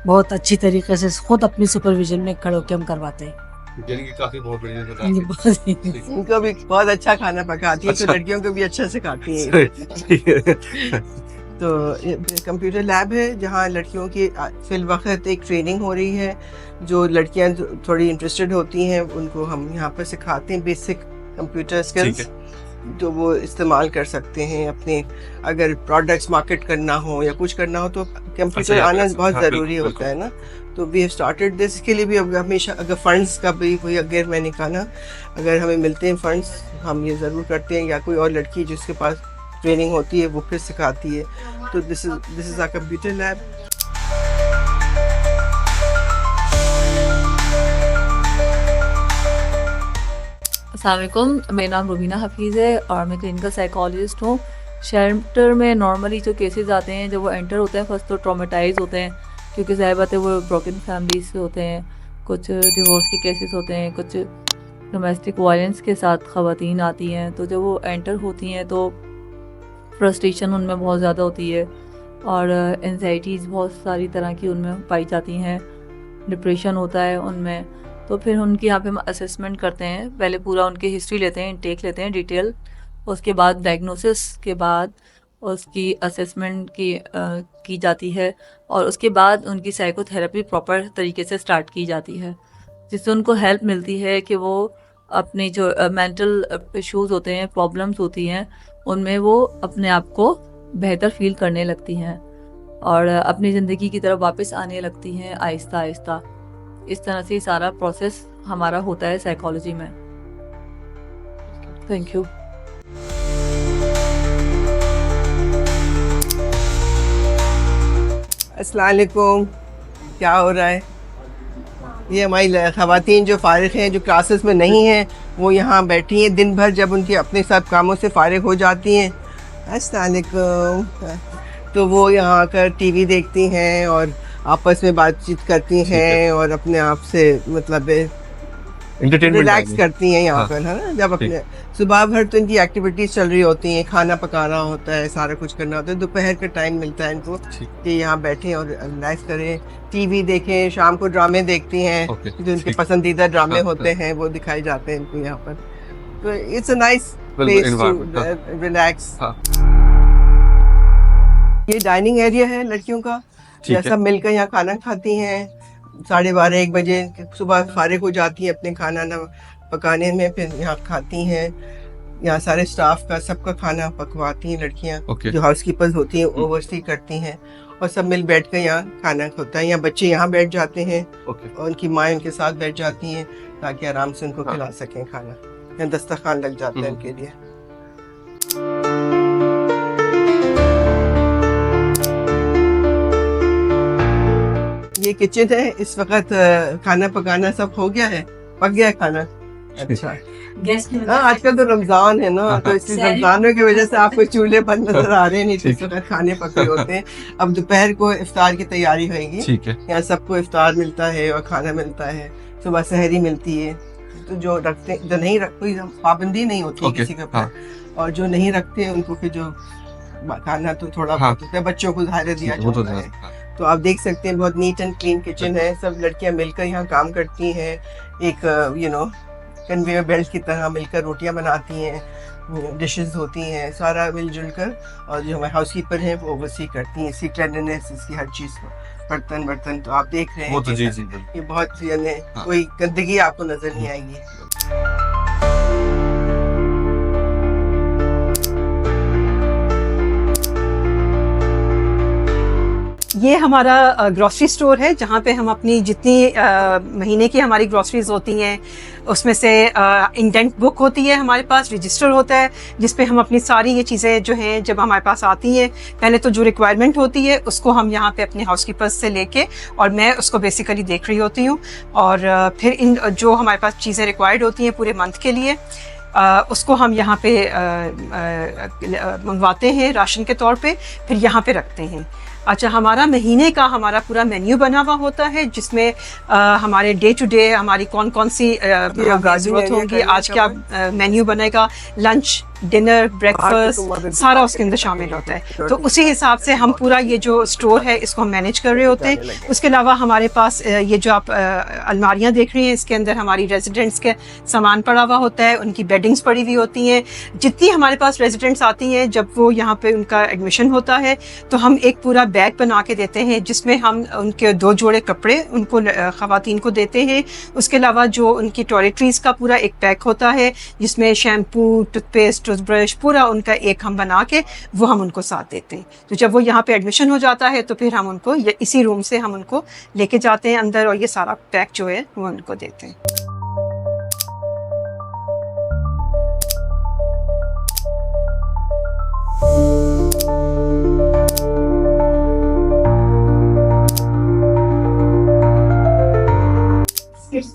बहुत अच्छी तरीके से खुद अपनी सुपरविजन में खड़े होकर हम करवाते हैं। यानी कि काफी बहुत बड़ी जिम्मेदारी है। उनको भी बहुत अच्छा खाना पकाती है, तो लड़कियों को भी अच्छा सिखाती है। तो कंप्यूटर लैब है जहाँ लड़कियों की फिल वक्त एक ट्रेनिंग हो रही है। जो लड़कियाँ थोड़ी इंटरेस्टेड होती हैं उनको हम यहाँ पर सिखाते हैं बेसिक कंप्यूटर स्किल्स तो वो इस्तेमाल कर सकते हैं अपने, अगर प्रोडक्ट्स मार्केट करना हो या कुछ करना हो तो कंप्यूटर आना बहुत ज़रूरी होता है ना। तो वी हैव स्टार्टेड दिस के लिए भी। अब हमेशा अगर फंड्स का भी कोई, अगर मैंने कहा ना, अगर हमें मिलते हैं फंड्स हम ये ज़रूर करते हैं, या कोई और लड़की जिसके पास ट्रेनिंग होती है वो फिर सिखाती है। तो this is our computer lab. अस्सलामुअलैकुम, मेरा नाम रुबीना हफीज़ है और मैं क्लिनिकल साइकोलॉजिस्ट हूँ। शेल्टर में नॉर्मली जो केसेस आते हैं, जब वो एंटर होते हैं फर्स्ट तो ट्रॉमेटाइज होते हैं, क्योंकि ज़ाहिर बात है वो ब्रोकन फैमिलीज से होते हैं, कुछ डिवोर्स के केसेस होते हैं, कुछ डोमेस्टिक वायलेंस के साथ ख़वातीन आती हैं। तो जब वो एंटर होती हैं तो फ्रस्ट्रेशन उनमें बहुत ज़्यादा होती है और एंजाइटीज़ बहुत सारी तरह की उनमें पाई जाती हैं, डिप्रेशन होता है उनमें। तो फिर उनकी यहाँ पे हम असेसमेंट करते हैं, पहले पूरा उनकी हिस्ट्री लेते हैं, इनटेक लेते हैं डिटेल, उसके बाद डायग्नोसिस के बाद उसकी असेसमेंट की जाती है और उसके बाद उनकी साइकोथेरेपी प्रॉपर तरीके से स्टार्ट की जाती है, जिससे उनको हेल्प मिलती है कि वो अपने जो मेंटल इश्यूज़ होते हैं, प्रॉब्लम्स होती हैं, उनमें वो अपने आप को बेहतर फील करने लगती हैं और अपनी ज़िंदगी की तरफ वापस आने लगती हैं आहिस्ता आहिस्ता। इस तरह से सारा प्रोसेस हमारा होता है साइकोलॉजी में। Thank you. अस्सलाम वालेकुम, क्या हो रहा है? ये हमारी ख़वातीन जो फ़ारिग हैं, जो क्लासेस में नहीं हैं, वो यहाँ बैठी हैं दिन भर। जब उनकी अपने सब कामों से फ़ारिग हो जाती हैं, अस्सलाम वालेकुम, तो वो यहाँ आकर टीवी देखती हैं और आपस में बातचीत करती हैं और अपने आप से मतलब रिलैक्स करती हैं यहाँ पर, है ना। जब अपने सुबह भर तो इनकी एक्टिविटीज़ चल रही होती हैं, खाना पकाना होता है, सारा कुछ करना होता है। दोपहर का टाइम मिलता है इनको कि यहाँ बैठें और रिलैक्स करें, टीवी देखें। शाम को ड्रामे देखती हैं, जो इनके पसंदीदा ड्रामे होते हैं वो दिखाए जाते हैं इनको यहाँ पर। तो it's a nice place to relax. ये डाइनिंग एरिया है लड़कियों का, सब मिलकर यहाँ खाना खाती हैं। 12:30-1 बजे सुबह फारिग हो जाती हैं अपने खाना ना पकाने में, फिर यहाँ खाती हैं। यहाँ सारे स्टाफ का सबका खाना पकवाती हैं लड़कियाँ, जो हाउसकीपर्स होती हैं ओवरसी करती हैं, और सब मिल बैठ कर यहाँ खाना होता है। यहाँ बच्चे यहाँ बैठ जाते हैं और उनकी माँ उनके साथ बैठ जाती हैं ताकि आराम से उनको खिला सकें खाना। यहाँ दस्तरखान लग जाता है उनके लिए। ये किचन है, इस वक्त खाना पकाना सब हो गया है, पक गया है खाना। अच्छा, हाँ, आजकल तो रमजान है ना, तो इसलिए रमजान की वजह से आपको चूल्हे बंद नजर आ रहे हैं, नहीं तो इस वक्त खाने पके होते हैं। अब दोपहर को इफ्तार की तैयारी होगी। यहाँ सबको इफ्तार मिलता है और खाना मिलता है, सुबह सहरी मिलती है। तो जो रखते, जो नहीं रख, कोई पाबंदी नहीं होती किसी के ऊपर, और जो नहीं रखते उनको फिर जो खाना तो थोड़ा बहुत होता है, बच्चों को ज़ाहिर दिया जाता है। तो आप देख सकते हैं बहुत नीट एंड क्लीन किचन है। सब लड़कियां मिलकर यहाँ काम करती हैं, एक कन्वेयर बेल्ट की तरह मिलकर रोटियां बनाती हैं, डिशेस होती हैं, सारा मिलजुल कर। और जो हमारे हाउसकीपर हैं वो ओवरसी करती हैं इसकी क्लीनलीनेस, इसकी हर चीज़ को, बर्तन। तो आप देख रहे हैं ये बहुत यानी कोई गंदगी आपको नजर नहीं आएगी। ये हमारा ग्रॉसरी स्टोर है, जहाँ पे हम अपनी जितनी महीने की हमारी ग्रॉसरीज होती हैं उसमें से इंडेंट बुक होती है, हमारे पास रजिस्टर होता है जिस पे हम अपनी सारी ये चीज़ें जो हैं जब हमारे पास आती हैं, पहले तो जो रिक्वायरमेंट होती है उसको हम यहाँ पे अपने हाउसकीपर्स से लेके, और मैं उसको बेसिकली देख रही होती हूँ, और फिर इन जो हमारे पास चीज़ें रिक्वायर्ड होती हैं पूरे मंथ के लिए उसको हम यहाँ पे मंगवाते हैं राशन के तौर पे, फिर यहाँ पे रखते हैं। अच्छा, हमारा महीने का हमारा पूरा मेन्यू बना हुआ होता है जिसमें हमारे डे टू डे हमारी कौन कौन सी ज़रूरत होगी, आज क्या मेन्यू बनेगा, लंच डिनर, ब्रेकफास्ट सारा उसके अंदर शामिल होता है। तो उसी हिसाब से हम पूरा ये जो स्टोर है इसको हम मैनेज कर रहे होते हैं। उसके अलावा हमारे पास ये जो आप अलमारियाँ देख रही हैं, इसके अंदर हमारी रेजिडेंट्स के सामान पड़ा हुआ होता है, उनकी बेडिंग्स पड़ी हुई होती हैं। जितनी हमारे पास रेजिडेंट्स आती हैं, जब वो यहाँ पे उनका एडमिशन होता है तो हम एक पूरा बैग बना के देते हैं जिसमें हम उनके 2 जोड़े कपड़े उनको ख़वातीन को देते हैं। उसके अलावा जो उनकी टॉयलेटरीज़ का पूरा एक पैक होता है जिसमें शैम्पू, टूथपेस्ट, टूथब्रश पूरा उनका एक हम बना के वो हम उनको साथ देते हैं। तो जब वो यहाँ पे एडमिशन हो जाता है तो फिर हम उनको इसी रूम से हम उनको लेके जाते हैं अंदर और ये सारा पैक जो है वो उनको देते हैं।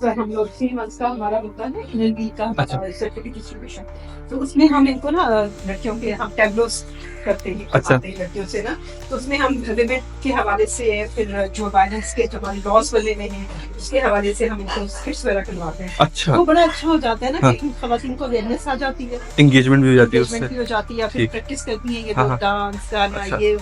हम लोग 3 months का हमारा होता है NLB का सर्टिफिकेट डिस्ट्रीब्यूशन, तो उसमें हम इनको ना लड़कियों के हम टैबलोस करते हैं, करवाते हैं लड़कियों से ना। तो उसमें हम विमेन के हवाले से, फिर जो वायलेंस के जो हमारे लॉस वाले में हैं उसके हवाले से हम इनको स्किट्स वगैरह करवाते हैं। अच्छा, वो बड़ा अच्छा हो जाता है ना कि ख़वातीन को अवेयरनेस आ जाती है, एंगेजमेंट भी हो जाती है उससे, भी हो जाती है, फिर प्रैक्टिस करती हैं ये लोग डांस गाना ये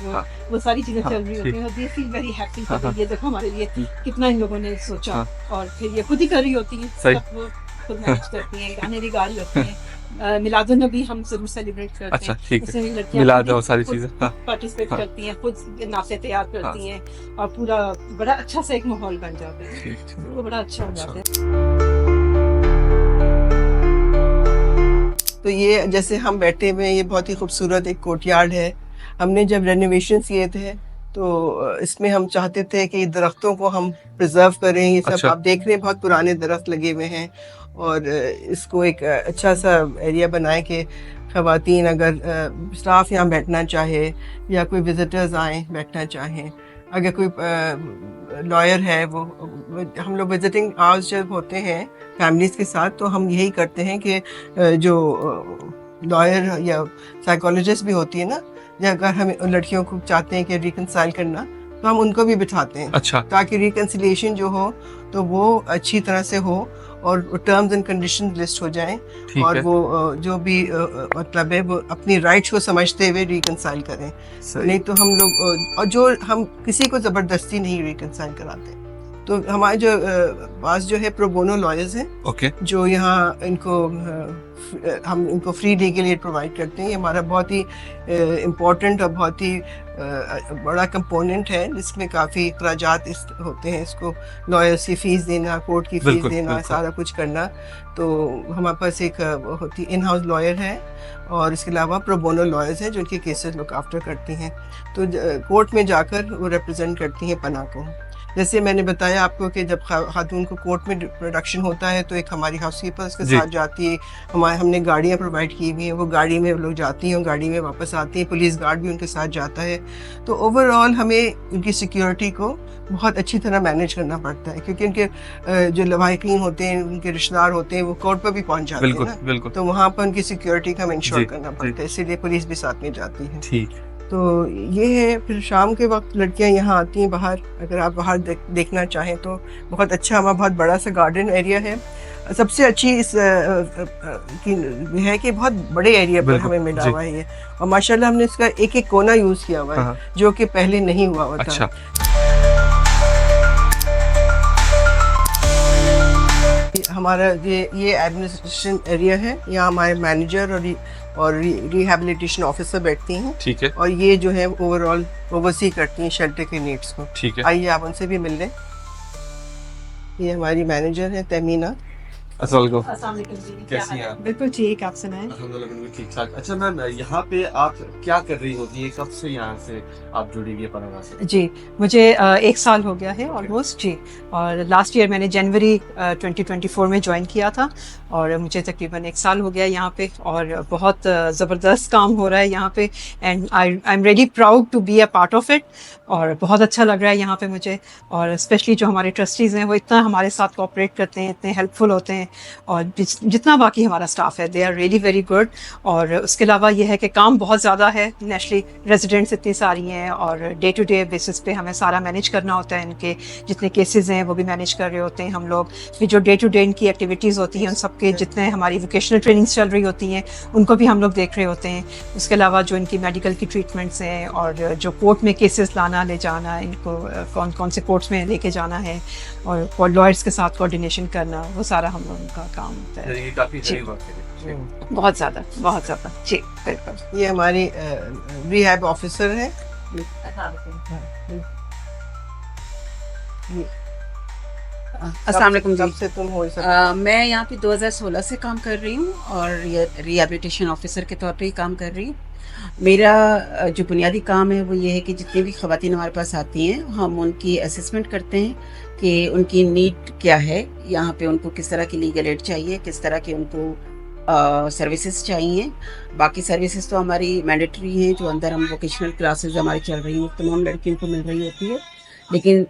वो सारी चीजें चल रही होती हैं। दे फील वेरी हैप्पी, ये देखो हमारे लिए कितना इन लोगों ने सोचा, और फिर ये खुद ही कर रही होती हैं, सब वो खुद मैनेज करती हैं, गाने भी गा रही होती हैं। मिलादुन नबी हम जरूर सेलिब्रेट करते हैं। अच्छा, ठीक है, उसमें भी लड़कियां मिलाद और सारी चीजें पार्टिसिपेट करती हैं, खुद नाश्ते तैयार करती हैं और पूरा बड़ा अच्छा सा एक माहौल बन जाता है, वो बड़ा अच्छा हो जाता है। तो ये जैसे हम बैठे हुए हैं, ये बहुत ही खूबसूरत एक कोर्टयार्ड है। हमने जब रेनोवेशन किए थे तो इसमें हम चाहते थे कि दरख्तों को हम प्रिजर्व करें। ये सब अच्छा। आप देख रहे हैं, बहुत पुराने दरख्त लगे हुए हैं और इसको एक अच्छा सा एरिया बनाए कि ख़वातीन अगर स्टाफ यहाँ बैठना चाहे या कोई विजिटर्स आए बैठना चाहें, अगर कोई लॉयर है वो हम लोग विजिटिंग आवर्स जब होते हैं फैमिलीज़ के साथ तो हम यही करते हैं कि जो लॉयर या साइकोलॉजिस्ट भी होती है ना, या अगर हम लड़कियों को चाहते हैं कि रिकंसाइल करना तो हम उनको भी बिठाते हैं। अच्छा, ताकि रिकंसिलिएशन जो हो तो वो अच्छी तरह से हो और टर्म्स एंड कंडीशन लिस्ट हो जाएं और वो जो भी मतलब है वो अपनी राइट्स को समझते हुए रिकंसाइल करें। नहीं तो हम लोग और जो हम किसी को ज़बरदस्ती नहीं रिकंसाइल कराते। तो हमारे जो पास जो है प्रो बोनो लॉयर्स हैं, ओके, जो यहाँ इनको हम इनको फ्री लीगल एड प्रोवाइड करते हैं। ये हमारा बहुत ही इम्पोर्टेंट और बहुत ही बड़ा कंपोनेंट है जिसमें काफ़ी अखराजात होते हैं। इसको लॉयर्स की फ़ीस देना, कोर्ट की फ़ीस देना, सारा कुछ करना। तो हमारे पास एक होती इन हाउस लॉयर है और इसके अलावा प्रो बोनो लॉयर्स हैं जो उनके केसेस लुक आफ्टर करती हैं। तो कोर्ट में जाकर वो रिप्रेजेंट करती हैं पना को। जैसे मैंने बताया आपको कि जब खातून को कोर्ट में प्रोडक्शन होता है तो एक हमारी हाउसकीपर उसके साथ जाती है। हमने गाड़ियाँ प्रोवाइड की हुई हैं, वो गाड़ी में लोग जाती हैं, गाड़ी में वापस आती हैं, पुलिस गार्ड भी उनके साथ जाता है। तो ओवरऑल हमें उनकी सिक्योरिटी को बहुत अच्छी तरह मैनेज करना पड़ता है क्योंकि उनके जो लवाहिकीन होते हैं, उनके रिश्तेदार होते हैं, वो कोर्ट पर भी पहुँच जाते हैं ना। बिल्कुल। तो वहाँ पर उनकी सिक्योरिटी का हमें इंश्योर करना पड़ता है, इसीलिए पुलिस भी साथ में जाती है। ठीक। तो ये है। फिर शाम के वक्त लड़कियां यहाँ आती हैं बाहर, अगर आप बाहर देखना चाहें तो बहुत अच्छा हमारा बहुत बड़ा सा गार्डन एरिया है। सबसे अच्छी इस की है कि बहुत बड़े एरिया पर हमें मिला हुआ है ये, और माशाल्लाह हमने इसका एक एक कोना यूज़ किया हुआ है जो कि पहले नहीं हुआ हुआ था। अच्छा। हमारा ये एडमिनिस्ट्रेशन एरिया है, यहाँ हमारे मैनेजर और रिहैबिलिटेशन ऑफिसर बैठती हैं। ठीक है। और ये जो है ओवरऑल ओवरसी करती हैं शेल्टर के नीड्स को। ठीक है। आइए आप उनसे भी मिल लें। ये हमारी मैनेजर है तमीना। अस्सलाम वालेकुम, कैसी हैं आप? बिल्कुल ठीक, आप सुनाएं? अल्हम्दुलिल्लाह बिल्कुल ठीक ठाक। अच्छा मैम, यहाँ पे आप क्या कर रही होती है, कब से यहाँ से आप जुड़ी हुई है पनामा से? जी, मुझे 1 साल हो गया है ऑलमोस्ट जी, और लास्ट ईयर मैंने जनवरी 2024 में ज्वाइन किया था और मुझे तकरीबन 1 साल हो गया यहाँ पे, और बहुत ज़बरदस्त काम हो रहा है यहाँ पे and I am really proud to be a part of it, और बहुत अच्छा लग रहा है यहाँ पे मुझे। और स्पेशली जो हमारे ट्रस्टीज़ हैं वो इतना हमारे साथ कोऑपरेट करते हैं, इतने हेल्पफुल होते हैं हैं, और जितना बाकी हमारा स्टाफ है they are really very good. और उसके अलावा ये है कि काम बहुत ज़्यादा है, नेशनली रेजिडेंट्स इतनी सारी हैं, और डे टू डे बेसिस पे हमें सारा मैनेज करना होता है। इनके जितने केसेस हैं वो भी मैनेज कर रहे होते हैं हम लोग। फिर जो डे टू डे इनकी एक्टिविटीज़ होती हैं उन सबके जितने हमारी वोकेशनल ट्रेनिंग्स चल रही होती हैं उनको भी हम लोग देख रहे होते हैं। उसके अलावा जो इनकी मेडिकल की ट्रीटमेंट्स हैं, और जो कोर्ट में केसेस लाना ले जाना, इनको कौन कौन से कोर्ट्स में लेके जाना है, और लॉयर्स के साथ कोऑर्डिनेशन करना, वो सारा हम लोगों का काम होता है। ये काफी जी। सही बात है। बहुत ज़्यादा जी बिल्कुल। ये हमारी रिहैब ऑफिसर है। अस्सलाम वालेकुम जी। कब से तुम हो सब? मैं यहाँ पे 2016 से काम कर रही हूँ और ये रिहैबिलिटेशन ऑफिसर के तौर पे ही काम कर रही हूँ। मेरा जो बुनियादी काम है वो ये है कि जितनी भी ख़वातीन हमारे पास आती हैं हम उनकी असेसमेंट करते हैं कि उनकी नीड क्या है, यहाँ पे उनको किस तरह की लीगल एड चाहिए, किस तरह की उनको सर्विसेज चाहिए। बाकी सर्विसेज तो हमारी मैंडेटरी हैं, जो अंदर हम वोकेशनल क्लासेस हमारी चल रही हैं तमाम लड़कियों को मिल रही होती है, लेकिन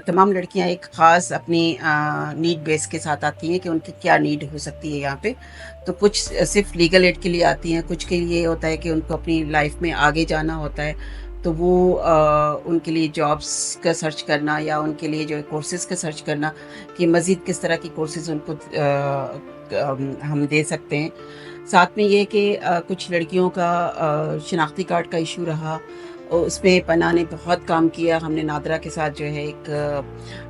तमाम लड़कियां एक ख़ास अपनी नीड बेस के साथ आती हैं कि उनकी क्या नीड हो सकती है यहाँ पे। तो कुछ सिर्फ लीगल एड के लिए आती हैं, कुछ के लिए होता है कि उनको अपनी लाइफ में आगे जाना होता है, तो वो उनके लिए जॉब्स का सर्च करना या उनके लिए जो कोर्सेज़ का सर्च करना कि मज़ीद किस तरह की कोर्सेज़ उनको हम दे सकते हैं। साथ में ये कि कुछ लड़कियों का शिनाख्ती कार्ड का इशू रहा, उसमें पन्ना ने बहुत काम किया। हमने नादरा के साथ जो है एक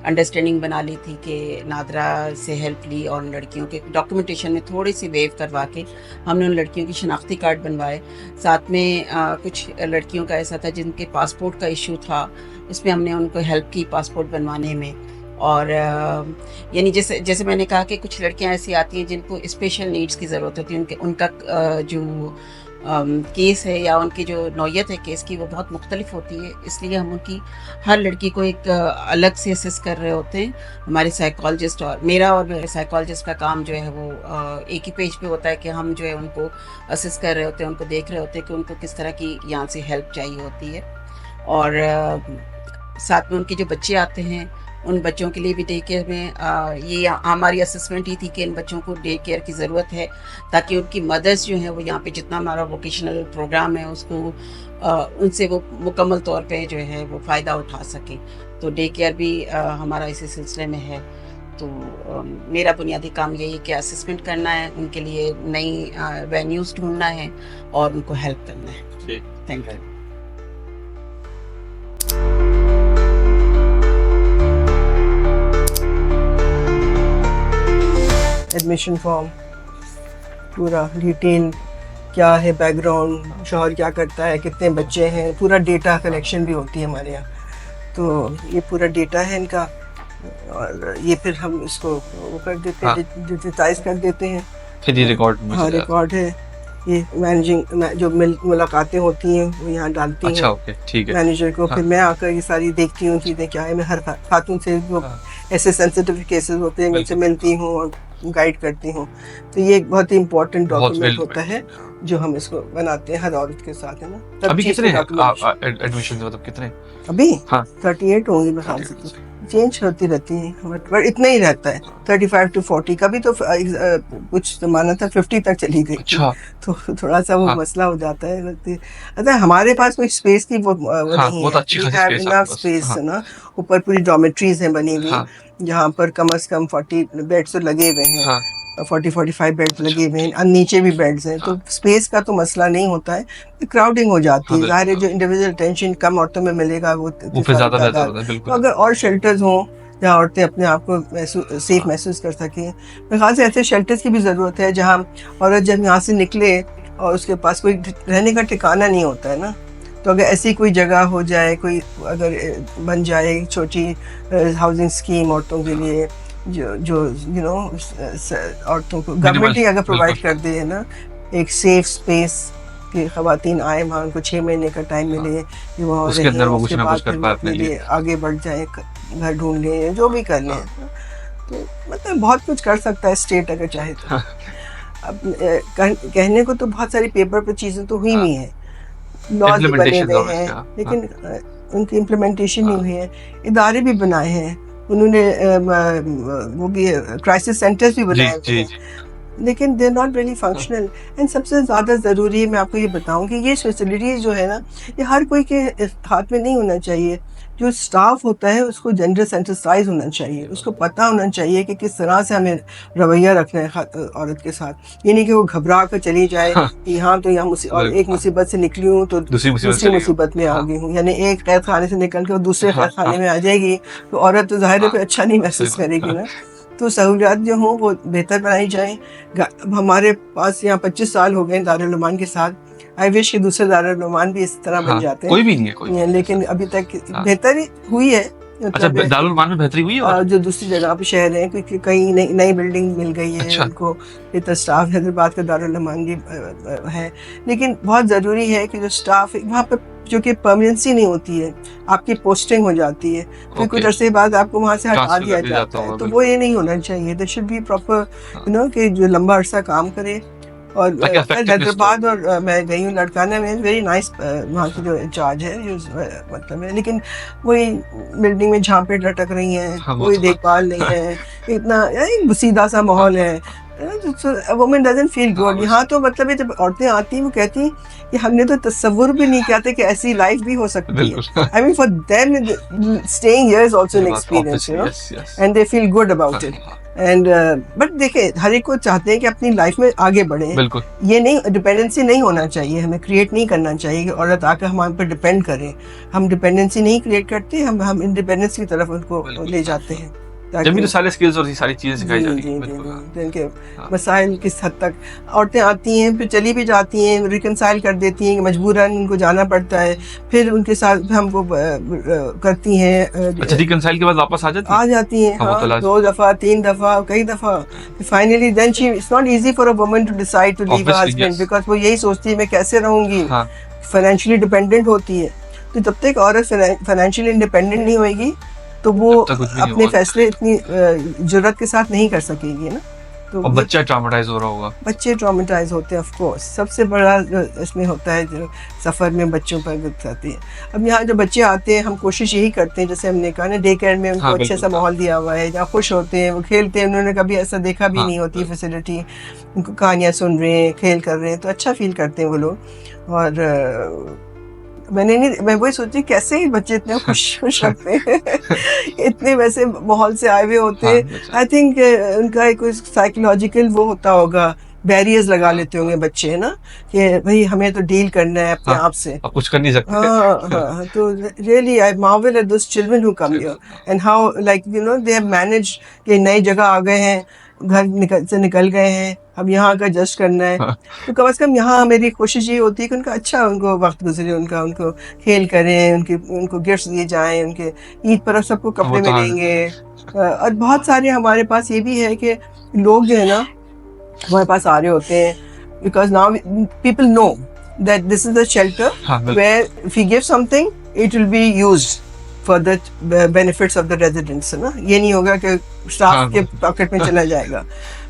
अंडरस्टैंडिंग बना ली थी कि नादरा से हेल्प ली और लड़कियों के डॉक्यूमेंटेशन में थोड़ी सी वेव करवा के हमने उन लड़कियों की शिनाख्ती कार्ड बनवाए। साथ में कुछ लड़कियों का ऐसा था जिनके पासपोर्ट का इशू था, उसमें हमने उनको हेल्प की पासपोर्ट बनवाने में। और यानी जैसे मैंने कहा कि कुछ लड़कियां ऐसी आती हैं जिनको स्पेशल नीड्स की ज़रूरत होती है, उनका जो केस है या उनकी जो नौयत है केस की वो बहुत मुख्तलिफ होती है, इसलिए हम उनकी हर लड़की को एक अलग से असेस कर रहे होते हैं। हमारे साइकोलॉजिस्ट और मेरे साइकोलॉजिस्ट का काम जो है वो एक ही पेज पे होता है कि हम जो है उनको असेस कर रहे होते हैं, उनको देख रहे होते हैं कि उनको किस तरह की यहाँ से हेल्प चाहिए होती है। और साथ में उनके जो बच्चे आते हैं उन बच्चों के लिए भी डे केयर में ये हमारी असेसमेंट ही थी कि इन बच्चों को डे केयर की ज़रूरत है ताकि उनकी मदर्स जो हैं वो यहाँ पे जितना हमारा वोकेशनल प्रोग्राम है उसको उनसे वो मुकम्मल तौर पे जो है वो फ़ायदा उठा सकें। तो डे केयर भी हमारा इसी सिलसिले में है। तो मेरा बुनियादी काम यही है कि असेसमेंट करना है, उनके लिए नई वेन्यूज़ ढूंढना है और उनको हेल्प करना है। Thank you. एडमिशन फॉर्म पूरा डिटेल, क्या है बैकग्राउंड, शौहर क्या करता है, कितने बच्चे हैं, पूरा डेटा कलेक्शन भी होती है हमारे यहाँ। तो ये पूरा डेटा है इनका, और ये फिर हम इसको वो कर देते हैं, डिजिटाइज कर देते हैं। फिर ये रिकॉर्ड हाँ रिकॉर्ड है। ये मैनेजिंग जो मुलाकातें होती हैं वो यहाँ डालती हैं। अच्छा ओके ठीक है। मैनेजर को फिर मैं आकर ये सारी देखती हूँ चीज़ें क्या है। मैं हर खातून से जो ऐसे सेंसिटिव केसेस होते हैं उनसे मिलती हूँ और गाइड करती हूँ। तो ये एक बहुत ही इम्पोर्टेंट डॉक्यूमेंट होता है जो हम इसको बनाते हैं हर औरत के साथ, है ना। अभी कितने एडमिशन मतलब कितने अभी? हाँ 38 होंगी मेरे ख्याल से, चेंज होती रहती है बट इतना ही रहता है 35 to 40। कभी तो कुछ जमाना था 50 तक चली गई। अच्छा। तो थोड़ा सा वो मसला हो जाता है। अच्छा हमारे पास कोई स्पेस की वो नहीं है, स्पेस है ना। ऊपर पूरी डॉर्मेट्रीज हैं बनी हुई जहाँ पर कम से कम 40 बेड्स तो लगे हुए हैं, 40-45 बेड्स लगे हुए हैं, नीचे भी बेड्स हैं। तो स्पेस का तो मसला नहीं होता है, क्राउडिंग हो जाती है। ज़ाहिर है जो इंडिविजुअल अटेंशन कम औरतों में मिलेगा वो फिर ज़्यादा बेहतर होता है। बिल्कुल। तो अगर और शेल्टर्स हों जहाँ औरतें अपने आप को सेफ महसूस कर सकें, मेरे ख्याल से ऐसे शेल्टर्स की भी ज़रूरत है जहाँ औरत जब यहाँ से निकले और उसके पास कोई रहने का ठिकाना नहीं होता है ना। तो अगर ऐसी कोई जगह हो जाए, कोई अगर बन जाए छोटी हाउसिंग स्कीम औरतों के लिए, जो यू नो औरतों को गवर्नमेंट ही अगर प्रोवाइड कर दे है ना, एक सेफ स्पेस कि ख़वातीन आए वहाँ, उनको 6 महीने का टाइम मिले कि वहाँ उसके अंदर वो कुछ ना कुछ कर पाए अपने लिए, आगे बढ़ जाए, घर ढूंढ लें, जो भी कर लें। तो मतलब बहुत कुछ कर सकता है स्टेट अगर चाहे तो। अब कहने को तो बहुत सारी पेपर पर चीज़ें तो हुई हुई हैं, लॉज बने हुए हैं, लेकिन उनकी इम्प्लीमेंटेशन नहीं हुई है। इदारे भी बनाए हैं, उन्होंने वो भी क्राइसिस सेंटर्स भी बनाए हुए हैं, लेकिन they are not really functional. And सबसे ज़्यादा ज़रूरी है, मैं आपको ये बताऊं कि ये फैसिलिटीज़ जो है ना, ये हर कोई के हाथ में नहीं होना चाहिए। जो स्टाफ होता है उसको जेंडर सेंसिटाइज होना चाहिए, उसको पता होना चाहिए कि किस तरह से हमें रवैया रखना है औरत के साथ। ये नहीं कि वो घबरा कर चली जाए कि यहाँ तो यहाँ और एक मुसीबत से निकली हूँ तो दूसरी मुसीबत में आ गई हूँ, यानी एक कैद खाने से निकल के वो दूसरे कैद खाने में आ जाएगी, तो औरत तो ज़ाहिर है कोई अच्छा नहीं महसूस करेगी ना। तो सहूलियात जो हों वो बेहतर बनाई जाएँ। हमारे पास यहाँ 25 साल हो गए दारुल उलूम के साथ। आई विश कि दूसरे दारुल उलूम भी इस तरह बन जाते हैं। कोई भी नहीं है, कोई लेकिन अभी तक बेहतरी हुई है। अच्छा, दारुल उलूम में बेहतरी हुई है? और जो दूसरी जगह पे शहर हैं, क्योंकि कई नई बिल्डिंग मिल गई है उनको, बेहतर स्टाफ। हैदराबाद का दारुल उलूम भी है, लेकिन बहुत ज़रूरी है कि जो स्टाफ वहाँ पर, जो कि परमानेंसी नहीं होती है, आपकी पोस्टिंग हो जाती है, फिर कुछ अरसे बाद आपको वहाँ से हटा दिया जाता है, तो वो ये नहीं होना चाहिए। देयर शुड बी प्रॉपर कि जो लंबा अरसा काम करे। और हैदराबाद और मैं गई हूँ लड़काना में, वेरी नाइस वहाँ की जो इंचार्ज है, जो मतलब है, लेकिन वही बिल्डिंग में झांपे लटक रही हैं, कोई देखभाल नहीं है, इतना सीधा सा माहौल है। Women doesn't feel good. यहाँ तो मतलब है, जब औरतें आती हैं वो कहती हैं कि हमने तो तस्वुर भी नहीं किया था कि ऐसी लाइफ भी हो सकती है। I mean for them staying here is also an experience, you know, and they feel good about it. And but देखिए, हर एक को चाहते हैं कि अपनी लाइफ में आगे बढ़े। ये नहीं, डिपेंडेंसी नहीं होना चाहिए, हमें क्रिएट नहीं करना चाहिए कि औरत आकर हमारे पर डिपेंड करे। हम डिपेंडेंसी नहीं क्रिएट करते, हम इंडिपेंडेंस की तरफ उनको ले जाते हैं। जब भी तो सारे स्किल्स और सारी चीजें सिखाई जाती हैं। जिनके मसाइल किस हद तक औरतें आती हैं, फिर चली भी जाती हैं, रिकनसाइल कर देती हैं, मजबूरन उनको जाना पड़ता है, फिर उनके साथ हमको करती हैं। अच्छा, रिकनसाइल के बाद वापस आ जाती हैं, हाँ, 2 दफ़ा 3 दफ़ा कई दफ़ा। Finally then she, it's not easy for a woman to decide to leave her husband, because वो यही सोचती है मैं कैसे रहूंगी, फाइनेंशियली डिपेंडेंट होती है। तो जब तक औरत फाइनेंशियली इंडिपेंडेंट नहीं होएगी तो वो अपने फैसले इतनी जुर्रत के साथ नहीं कर सकेगी ना। तो बच्चा ट्रॉमेटाइज हो रहा होगा। बच्चे ट्रॉमेटाइज होते हैं, ऑफ कोर्स। सबसे बड़ा इसमें होता है जो सफ़र में बच्चों पर गुजरती है। अब यहाँ जो बच्चे आते हैं, हम कोशिश यही करते हैं, जैसे हमने कहा ना, डे केयर में उनको अच्छे सा माहौल दिया हुआ है, जहाँ खुश होते हैं, वो खेलते हैं। उन्होंने कभी ऐसा देखा भी नहीं होती फैसिलिटी, उनको कहानियाँ सुन रहे हैं, खेल कर रहे हैं, तो अच्छा फील करते हैं वो लोग। और मैं वही सोची कैसे ही बच्चे इतने खुश रखते हैं इतने वैसे माहौल से आए हुए होते हैं। आई थिंक उनका एक साइकोलॉजिकल वो होता होगा, बैरियर्स लगा लेते होंगे बच्चे, है ना, कि भाई हमें तो डील करना है अपने आप से, कुछ कर नहीं सकते। हाँ, तो really I marvel at those children who come here and how, like you know, they have managed कि नई जगह आ गए हैं, घर से निकल गए हैं, अब यहाँ का एडजस्ट करना है। तो कम से कम यहाँ मेरी कोशिश ये होती है कि उनका अच्छा उनको वक्त गुजरे, उनको खेल करें, उनको गिफ्ट्स दिए जाएं, उनके ईद पर सबको कपड़े मिलेंगे। और बहुत सारे हमारे पास ये भी है कि लोग जो है ना हमारे पास आ रहे होते हैं, because now people know that this is the shelter where if you give something it will be used for the benefits of the residents, है ना। ये नहीं होगा कि स्टाफ के पॉकेट में चला जाएगा।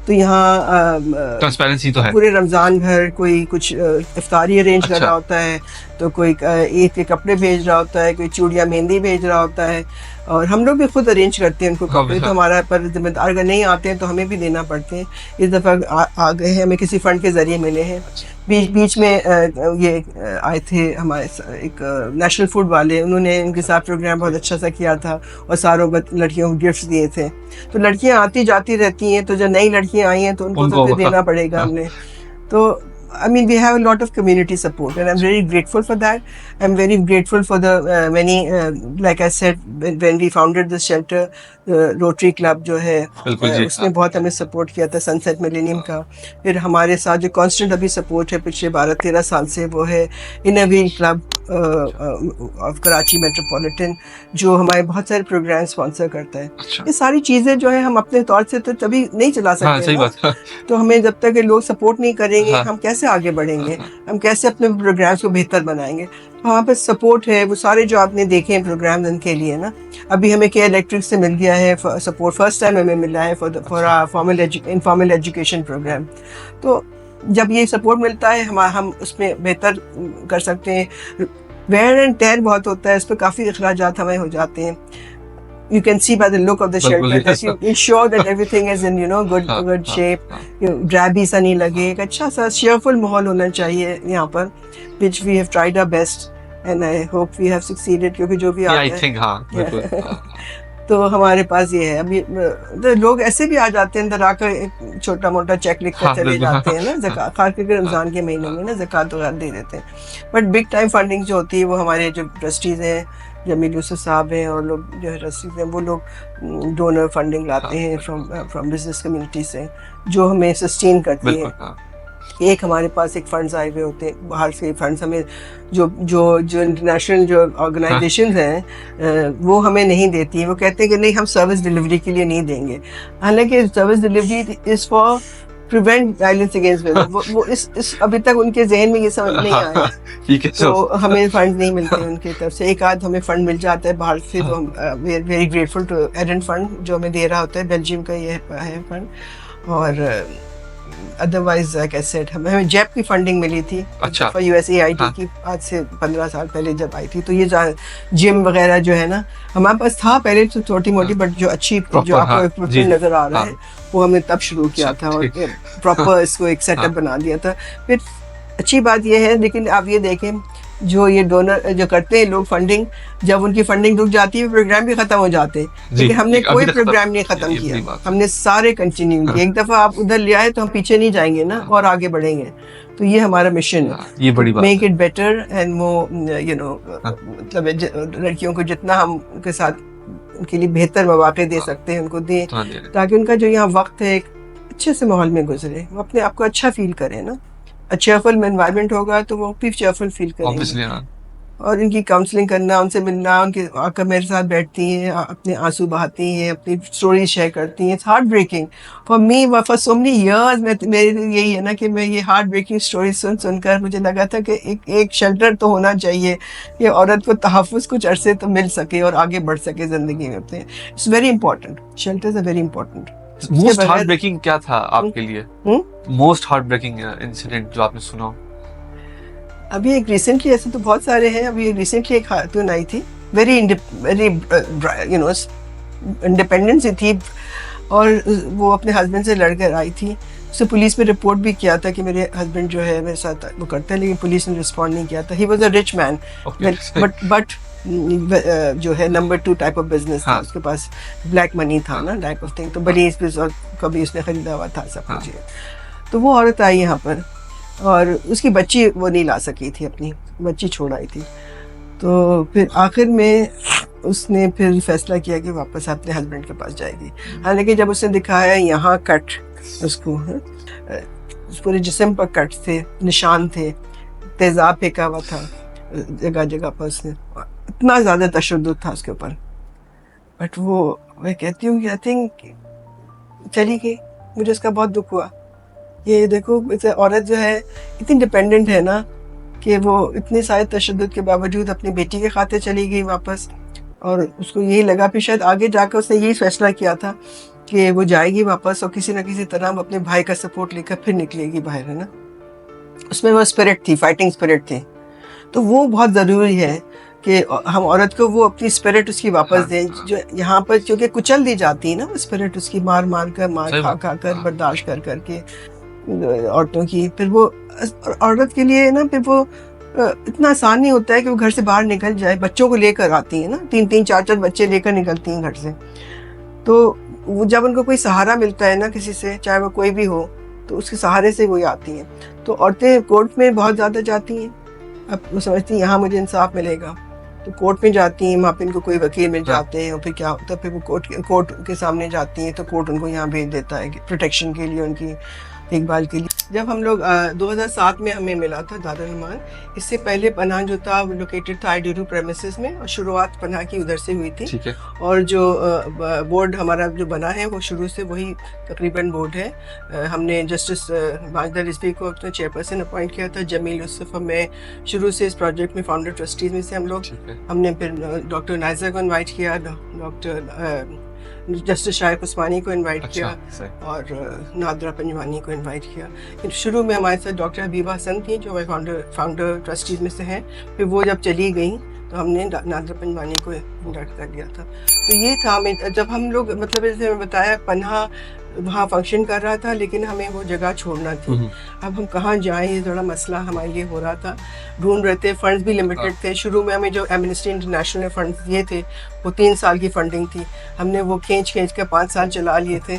तो यहाँ ट्रांसपेरेंसी तो है। पूरे रमज़ान भर कोई कुछ इफ्तारी अरेंज कर रहा होता है, तो कोई ईद के कपड़े भेज रहा होता है, कोई चूड़ियाँ मेहंदी भेज रहा होता है, और हम लोग भी खुद अरेंज करते हैं उनको कपड़े। तो हमारा पर जिम्मेदार अगर नहीं आते हैं तो हमें भी देना पड़ते हैं। इस दफ़ा आ गए हैं, हमें किसी फंड के ज़रिए मिले हैं। बीच में ये आए थे हमारे एक नेशनल फूड वाले, उन्होंने उनके साथ प्रोग्राम बहुत अच्छा सा किया था और सारों लड़कियों को गिफ्ट्स दिए थे। तो लड़कियां आती जाती रहती हैं, तो जो नई लड़कियां आई हैं तो उनको तो फिर देना पड़ेगा हमने। तो I mean, we have a lot of community support, and I'm very grateful for that. I'm very grateful for the many, like I said, when we founded this shelter, Rotary Club जो है, उसने बहुत हमें सपोर्ट किया था, सनसेट मिलेनियम का। फिर हमारे साथ जो कांस्टेंट अभी सपोर्ट है पिछले 12-13 साल से, वो है inner wheel club of Karachi metropolitan, जो हमारे बहुत सारे प्रोग्राम स्पॉन्सर करता है। ये सारी चीज़ें जो है हम अपने तौर से तो तभी नहीं चला सकते। सही बात। तो हमें जब तक लोग सपोर्ट नहीं करेंगे, हम कैसे आगे बढ़ेंगे, हम कैसे अपने प्रोग्राम्स को बेहतर बनाएंगे। वहाँ पर सपोर्ट है, वो सारे जो आपने देखे हैं प्रोग्राम उनके लिए ना। अभी हमें केयर इलेक्ट्रिक से मिल गया है सपोर्ट, फर्स्ट टाइम हमें मिला है फॉर इनफॉर्मल एजुकेशन प्रोग्राम। तो जब ये सपोर्ट मिलता है हम उसमें बेहतर कर सकते हैं। वेयर एंड टेयर बहुत होता है, इस पर काफ़ी अखराजात हमें हो जाते हैं। you can see by the look of the बिल्कुल, shelter that yes. you ensure that everything is in good हाँ, good हाँ, shape. हाँ. ड्रैबी सा नहीं लगे, एक अच्छा सा cheerful माहौल होना चाहिए यहाँ पर, which we have tried our best and I hope we have succeeded, क्योंकि जो भी Yeah, आता I है think हाँ, बिल्कुल. हाँ. तो हमारे पास ये है अभी। तो लोग ऐसे भी आ जाते हैं अंदर आकर एक छोटा मोटा चेक लिख कर हाँ, चले बिल्कुल, जाते हैं ना, हाँ, ज़कात खास करके रमज़ान के महीनों में ना ज़कात वगैरह दे देते हैं। बट बिग टाइम फंडिंग जो होती है वो हमारे जो ट्रस्टीज़ हैं, जमील यूसुफ साहब हैं और लोग जो है ट्रस्टीज़ हैं, वो लोग डोनर फंडिंग लाते हैं फ्रॉम बिजनेस कम्युनिटी से, जो हमें सस्टेन करती है। बिल्कुल, हाँ. एक हमारे पास एक फंड्स आए हुए होते हैं बाहर से, फंड्स हमें जो जो जो इंटरनेशनल जो ऑर्गेनाइजेशंस हैं वो हमें नहीं देती हैं। वो कहते हैं कि नहीं, हम सर्विस डिलीवरी के लिए नहीं देंगे, हालांकि service delivery is for prevent violence against women. वो इस अभी तक उनके जहन में ये समझ नहीं आया, ठीक है. तो हमें फंड नहीं मिलते उनकी तरफ से। एक आध हमें फंड मिल जाता है बाहर से, तो हम वेरी ग्रेटफुल टू एरन फंड जो हमें दे रहा होता है, बेल्जियम का ये है फंड। और अदरवाइज लाइक आई सेड हमें जेप की फंडिंग मिली थी, अच्छा. USAID हाँ. की, आज से 15 साल पहले जब आई थी। तो ये जिम वगैरह जो है ना हमारे पास था पहले, तो छोटी मोटी, बट जो अच्छी Proper, जो आपको हाँ, equipment जी, नजर आ रहा हाँ. है वो हमने तब शुरू किया था और ठीक. प्रॉपर इसको एक सेटअप हाँ. बना दिया था। फिर अच्छी बात ये है, लेकिन आप ये देखें जो ये डोनर जो करते हैं लोग फंडिंग, जब उनकी फंडिंग रुक जाती है प्रोग्राम भी खत्म हो जाते हैं, लेकिन हमने अभी कोई तक प्रोग्राम नहीं खत्म ये बड़ी किया, बात है. हमने सारे कंटिन्यू किए। एक दफा आप उधर ले आए तो हम पीछे नहीं जाएंगे ना, और आगे बढ़ेंगे। तो ये हमारा मिशन है, हाँ, ये बड़ी बात मेक है. इट बेटर एंड वो हाँ. मतलब लड़कियों को जितना हम उनके साथ उनके लिए बेहतर मौके दे सकते हैं उनको दें, हाँ, दे रहे. ताकि उनका जो यहाँ वक्त है एक अच्छे से माहौल में गुजरे, वो अपने आप को अच्छा फील करें ना। चेयरफुल एनवायरनमेंट होगा तो वो भी चेयरफुल फील करेंगे। Obviously, हाँ. और इनकी काउंसलिंग करना, उनसे मिलना, उनके आकर मेरे साथ बैठती हैं, अपने आंसू बहाती हैं, अपनी स्टोरी शेयर करती हैं। It's heart breaking for me, for so many years. मेरे लिए यही है ना कि मैं ये हार्ट ब्रेकिंग स्टोरी सुनकर मुझे लगा था कि एक शेल्टर तो होना चाहिए कि औरत को तहफ़्फ़ुज़ कुछ अरसे तो मिल सके और आगे बढ़ सके ज़िंदगी में। It's very important, shelters are very important. Most heart breaking क्या था आपके लिए? मोस्ट हार्ट ब्रेकिंग इंसिडेंट जो आपने सुना हो? अभी एक रिसेंटली, ऐसे तो बहुत सारे हैं, अभी रिसेंटली एक खातून आई थी, वेरी इंडिपेंडेंट सी थी, और वो अपने हस्बैंड से लड़कर आई थी। उसने पुलिस में रिपोर्ट भी किया था कि मेरे हस्बैंड जो है मेरे साथ वो करता है, लेकिन पुलिस ने रिस्पॉन्ड नहीं किया था। He was a rich man, but जो है नंबर 2 टाइप ऑफ बिजनेस था, उसके पास ब्लैक मनी था ना, टाइप ऑफ थिंग। तो बलीज पे और कभी उसने खरीदा हुआ था सब कुछ। तो वो औरत आई यहाँ पर और उसकी बच्ची वो नहीं ला सकी थी, अपनी बच्ची छोड़ आई थी। तो फिर आखिर में उसने फिर फैसला किया कि वापस अपने हस्बैंड के पास जाएगी। हालांकि जब उसने दिखाया यहाँ कट, उसको पूरे जिस्म पर कट थे, निशान थे, तेज़ाब फेंका हुआ था जगह जगह पर, उसने इतना ज़्यादा तशद्दुद था उसके ऊपर। बट वो मैं कहती हूँ कि आई थिंक चली गई। मुझे उसका बहुत दुख हुआ। ये देखो, औरत जो है इतनी डिपेंडेंट है ना कि वो इतने सारे तशद्दुद के बावजूद अपनी बेटी के खातिर चली गई वापस, और उसको यही लगा, फिर शायद आगे जाकर उसने यही फैसला किया था कि वो जाएगी वापस और किसी न किसी तरह अपने भाई का सपोर्ट लेकर फिर निकलेगी बाहर, है ना। उसमें वो स्पिरिट थी, फाइटिंग स्पिरिट थी। तो वो बहुत ज़रूरी है कि हम औरत को वो अपनी स्पिरिट उसकी वापस दें, जो यहाँ पर क्योंकि कुचल दी जाती है ना वो स्पिरिट उसकी, मार खा कर बर्दाश्त कर करके औरतों की। फिर वो औरत के लिए ना, फिर वो इतना आसान नहीं होता है कि वो घर से बाहर निकल जाए। बच्चों को लेकर आती है ना, 3-3 4-4 बच्चे लेकर निकलती हैं घर से। तो वो जब उनको कोई सहारा मिलता है ना किसी से, चाहे वो कोई भी हो, तो उसके सहारे से वही आती हैं। तो औरतें कोर्ट में बहुत ज़्यादा जाती हैं। अब वो समझती हैं यहाँ मुझे इंसाफ मिलेगा, तो कोर्ट में जाती हैं, वहाँ पे इनको कोई वकील मिल जाते हैं, और फिर क्या होता है, फिर वो कोर्ट के सामने जाती हैं, तो कोर्ट उनको यहाँ भेज देता है प्रोटेक्शन के लिए, उनकी देखभाल के लिए। जब हम लोग 2007 में हमें मिला था दारुल अमान। इससे पहले पनाह जो था लोकेटेड था आईडीरू प्रेमिसेस में, और शुरुआत पनाह की उधर से हुई थी। ठीक है। और जो बोर्ड हमारा जो बना है वो शुरू से वही तकरीबन बोर्ड है। हमने जस्टिस माजिदा रिजवी को अपना चेयरपर्सन अपॉइंट किया था। जमील यूसुफ हमें शुरू से इस प्रोजेक्ट में फाउंडर ट्रस्टीज में से हम लोग। हमने फिर डॉक्टर नाइजा को इन्वाइट किया, डॉक्टर जस्टिस शाइफ उस्मानी को इनवाइट किया, और नादरा पंजवानी को इनवाइट किया। शुरू में हमारे साथ डॉक्टर हबीबा हसन थी जो हमारे फाउंडर ट्रस्टीज में से हैं। फिर वो जब चली गई तो हमने नादरा पंजवानी को इंडक्ट कर दिया था। तो ये था हमें, जब हम लोग मतलब जैसे मैं बताया पन्हा वहाँ फंक्शन कर रहा था, लेकिन हमें वो जगह छोड़ना थी। अब हम कहाँ जाएं, ये थोड़ा मसला हमारे लिए हो रहा था। ढूंढ रहे थे, फंड्स भी लिमिटेड थे। शुरू में हमें जो एमनेस्टी इंटरनेशनल ने फंड्स दिए थे वो 3 साल की फंडिंग थी, हमने वो खींच के 5 साल चला लिए थे।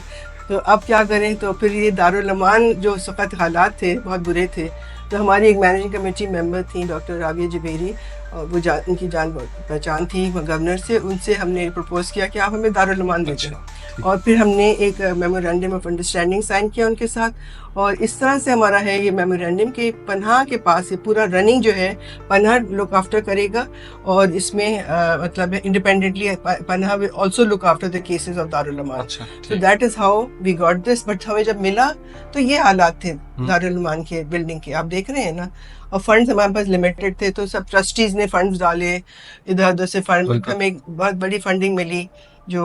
तो अब क्या करें, तो फिर ये दारुल अमान जो सख्त हालात थे, बहुत बुरे थे। तो हमारी एक मैनेजिंग कमेटी मेंबर थी डॉक्टर राबिया जबेरी, और वो उनकी जान पहचान थी गवर्नर से, उनसे हमने प्रपोज किया कि आप हमें दारुल अमान दे दें। और फिर हमने एक मेमोरेंडम ऑफ अंडरस्टैंडिंग साइन किया उनके साथ, और इस तरह से हमारा है ये मेमोरेंडम के पन्हा के पास ये पूरा रनिंग जो है पन्हा लुक आफ्टर करेगा, और इसमें मतलब independently Panah will also look after the cases of Darul Aman. So that is how we got this. But हमें जब मिला तो ये हालात थे दारुल अमान के बिल्डिंग के, आप देख रहे हैं ना। और फंड्स हमारे पास लिमिटेड थे, तो सब ट्रस्टीज ने फंड्स डाले इधर उधर से। फंड हमें एक बहुत बड़ी फंडिंग मिली जो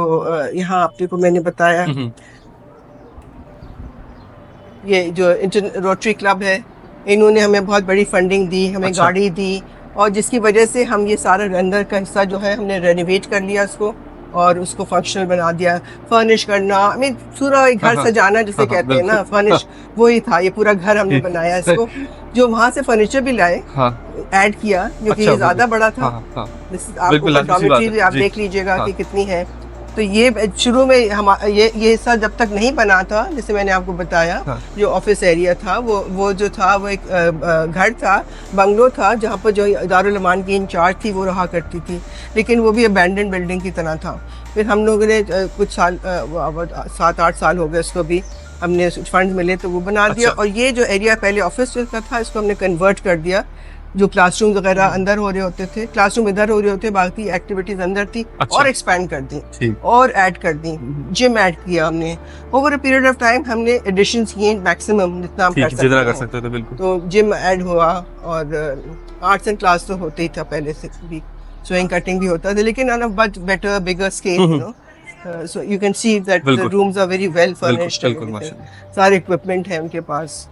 यहाँ आपने को मैंने बताया। ये जो रोटरी क्लब है, इन्होंने हमें बहुत बड़ी फंडिंग दी, हमें गाड़ी दी, और जिसकी वजह से हम ये सारा अंदर का हिस्सा जो है हमने रेनोवेट कर लिया उसको, और उसको फंक्शनल बना दिया। फर्निश करना, आई मीन पूरा एक घर सजाना जिसे कहते हैं ना, फर्निश, वही था। ये पूरा घर हमने बनाया इसको। जो वहाँ से फर्नीचर भी लाए, ऐड किया, क्योंकि ये ज्यादा बड़ा था। आपको डॉर्मेटरी भी आप देख लीजिएगा कि कितनी है। तो ये शुरू में हम ये हिस्सा जब तक नहीं बना था, जैसे मैंने आपको बताया, जो ऑफिस एरिया था वो जो था वो एक घर था, बंगलो था, जहाँ पर जो दारुल अमान की इंचार्ज थी वो रहा करती थी, लेकिन वो भी अबैंडन बिल्डिंग की तरह था। फिर हम लोगों ने कुछ साल 7-8 साल हो गए उसको भी, हमने फंड मिले तो वो बना दिया। और ये जो एरिया पहले ऑफिस का था, इसको हमने कन्वर्ट कर दिया। जो क्लासरूम वगैरह अंदर हो रहे होते थे, क्लासरूम इधर हो रहे होते, बाकी एक्टिविटीज अंदर थी, और एक्सपैंड कर दी और ऐड कर दी। जिम ऐड किया हमने। Over a period of time हमने एडिशंस किए मैक्सिमम जितना हम कर सकते थे। बिल्कुल। तो जिम ऐड हुआ, और आर्ट्स एंड क्लास तो होते ही था पहले से भी, स्विंग कटिंग भी होता था, लेकिन on a much better bigger scale, you know. So you can see that the rooms are very well furnished. सारे इक्विपमेंट है उनके पास,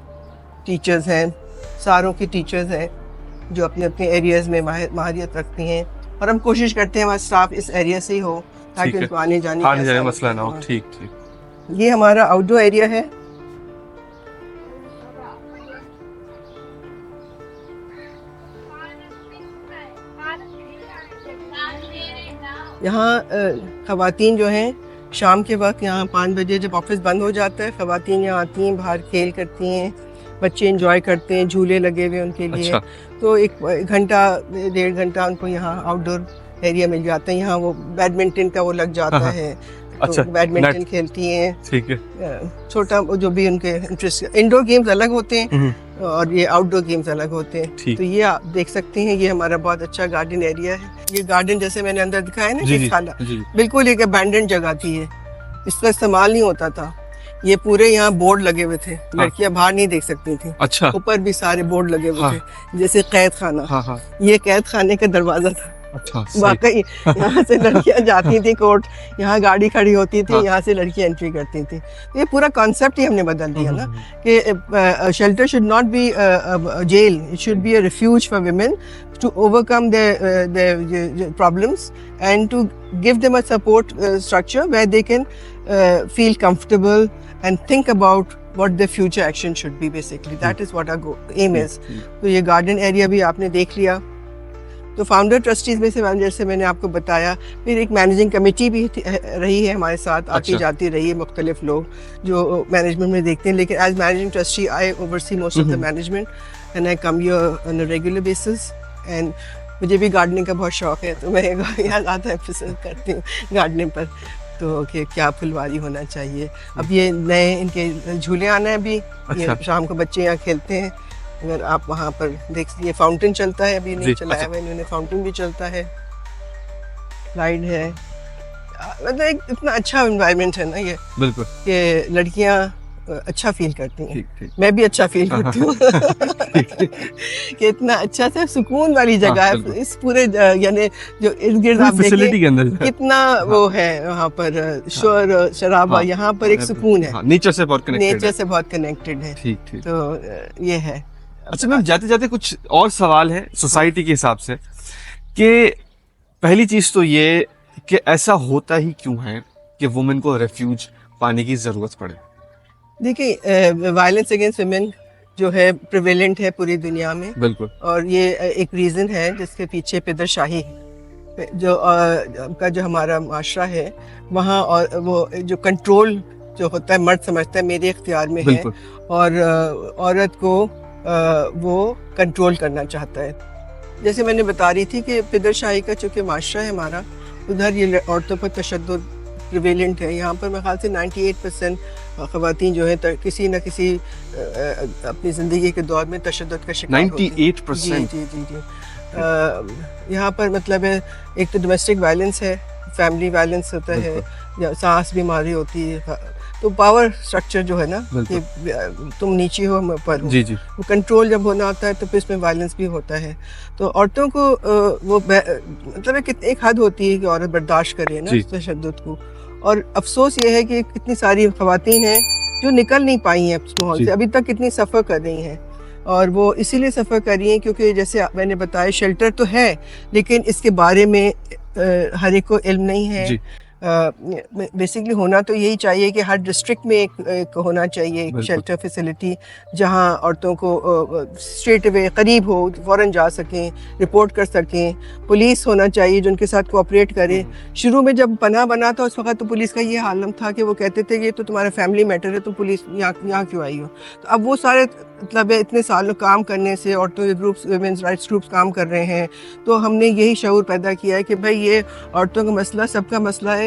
टीचर्स हैं, सारों की टीचर्स हैं जो अपने अपने एरियाज में माहिरियत रखती हैं, और हम कोशिश करते हैं हमारा स्टाफ इस एरिया से ही हो ताकि उनको आने जाने मसला ना हो। ठीक। ये हमारा आउटडोर एरिया है। यहाँ ख़वातीन जो हैं शाम के वक्त, यहाँ 5 बजे जब ऑफिस बंद हो जाता है, ख़वातीन यहाँ आती हैं, बाहर खेल करती हैं, बच्चे एंजॉय करते हैं, झूले लगे हुए उनके लिए। तो एक घंटा 1.5 घंटा उनको यहाँ आउटडोर एरिया मिल जाता है। यहाँ वो बैडमिंटन का वो लग जाता है, तो बैडमिंटन खेलती हैं। ठीक है। छोटा जो भी उनके इंटरेस्ट, इंडोर गेम्स अलग होते हैं और ये आउटडोर गेम्स अलग होते हैं। तो ये आप देख सकते हैं, ये हमारा बहुत अच्छा गार्डन एरिया है। ये गार्डन जैसे मैंने अंदर दिखाया ना, ये खाला बिल्कुल एक अबैंडन जगह थी, ये इसका इस्तेमाल नहीं होता था। ये पूरे यहाँ बोर्ड लगे हुए थे, लड़कियां बाहर नहीं देख सकती थी। अच्छा। ऊपर भी सारे बोर्ड लगे हुए थे, जैसे कैद खाना। ये कैद खाने का दरवाजा था। अच्छा, वाकई यहाँ से लड़कियां जाती थी कोर्ट, यहाँ गाड़ी खड़ी होती थी, यहाँ से लड़कियां एंट्री करती थी। तो ये पूरा कॉन्सेप्ट ही हमने बदल दिया ना, कि shelter should not be jail, it should be a refuge for women to overcome their problems and to give them a support structure where they can feel comfortable and think about what their future action should be. Basically that is what our aim is. तो ये गार्डन एरिया भी आपने देख लिया। तो फाउंडर ट्रस्टीज में से जैसे मैंने आपको बताया, फिर एक मैनेजिंग कमेटी भी रही है हमारे साथ, आती जाती रही है मुख्तलिफ लोग जो मैनेजमेंट में देखते हैं, लेकिन as managing trustee I oversee most of the management and I come here on a regular basis. And मुझे भी गार्डनिंग का बहुत शौक है, तो मैं यहाँ ज़्यादा एम्फेसिस करती हूँ गार्डनिंग पर, तो कि क्या फुलवारी होना चाहिए। अब ये नए इनके झूले आना है अभी, ये शाम को बच्चे यहाँ खेलते हैं। अगर आप वहाँ पर देख ये फाउंटेन चलता है, अभी नहीं चलाया हुआ इन्होंने, फाउंटेन भी चलता है, स्लाइड है। मतलब एक इतना अच्छा एनवायरनमेंट है ना ये, बिल्कुल, कि लड़कियाँ अच्छा फील करती हैं। मैं भी अच्छा फील करती हूँ कि इतना अच्छा सा सुकून वाली जगह है। इस पूरे यानी जो इर्द गिर्द आप देखें कितना वो है वहाँ पर शोर शराबा, यहाँ पर एक सुकून है, नेचर से बहुत कनेक्टेड है। तो ये है। अच्छा मैम, जाते जाते कुछ और सवाल है सोसाइटी के हिसाब से, कि पहली चीज तो ये कि ऐसा होता ही क्यों है कि वुमेन को रेफ्यूज पाने की जरूरत पड़े? देखिए, वायलेंस अगेंस्ट वुमेन जो है प्रिवेलेंट है पूरी दुनिया में, बिल्कुल। और ये एक रीज़न है जिसके पीछे पिदरशाही जो का जो हमारा माशरा है वहाँ, और वो जो कंट्रोल जो होता है मर्द समझता है मेरे इख्तियार में है, बिल्कुल। और औरत को वो कंट्रोल करना चाहता है। जैसे मैंने बता रही थी कि पिदरशाही का चूँकि माशरा है हमारा, उधर ये औरतों पर तशद्दुद प्रिवेलेंट है। यहाँ पर मेरे ख्याल से 98% ख़वातीन जो है किसी न किसी अपनी ज़िंदगी के दौर में तशद्दुद का शिकार होती हैं। 98%? जी जी जी जी। यहाँ पर मतलब है एक तो डोमेस्टिक वायलेंस है, फैमिली वायलेंस होता है, या सांस बीमारी होती है, तो पावर स्ट्रक्चर जो है ना कि तुम नीचे हो मैं ऊपर हूँ, जी जी। वो कंट्रोल जब होना होता है तो फिर इसमें वायलेंस भी होता है। तो औरतों को वो मतलब कितनी एक हद होती है कि औरत बर्दाश्त करे ना तशद्दुद को, और अफसोस ये है कि कितनी सारी ख़वातीन हैं जो निकल नहीं पाई हैं उस माहौल से, अभी तक कितनी सफ़र कर रही हैं, और वो इसीलिए सफ़र कर रही हैं क्योंकि जैसे मैंने बताया शेल्टर तो है लेकिन इसके बारे में हर एक को इल्म नहीं है। बेसिकली होना तो यही चाहिए कि हर डिस्ट्रिक्ट में एक होना चाहिए एक शेल्टर फैसिलिटी जहां औरतों को स्ट्रेट अवे करीब हो, फ़ौरन जा सकें, रिपोर्ट कर सकें। पुलिस होना चाहिए जो उनके साथ कोऑपरेट करे। शुरू में जब पनाह बना था उस वक्त तो पुलिस का ये हालम था कि वो कहते थे कि ये तो तुम्हारा फैमिली मैटर है, तो पुलिस यहाँ क्यों आई हो। तो अब वो सारे मतलब इतने सालों काम करने से औरतों के ग्रुप्स, वुमेन्स राइट्स ग्रुप्स काम कर रहे हैं, तो हमने यही शऊर पैदा किया है कि भाई ये औरतों का मसला सबका मसला है।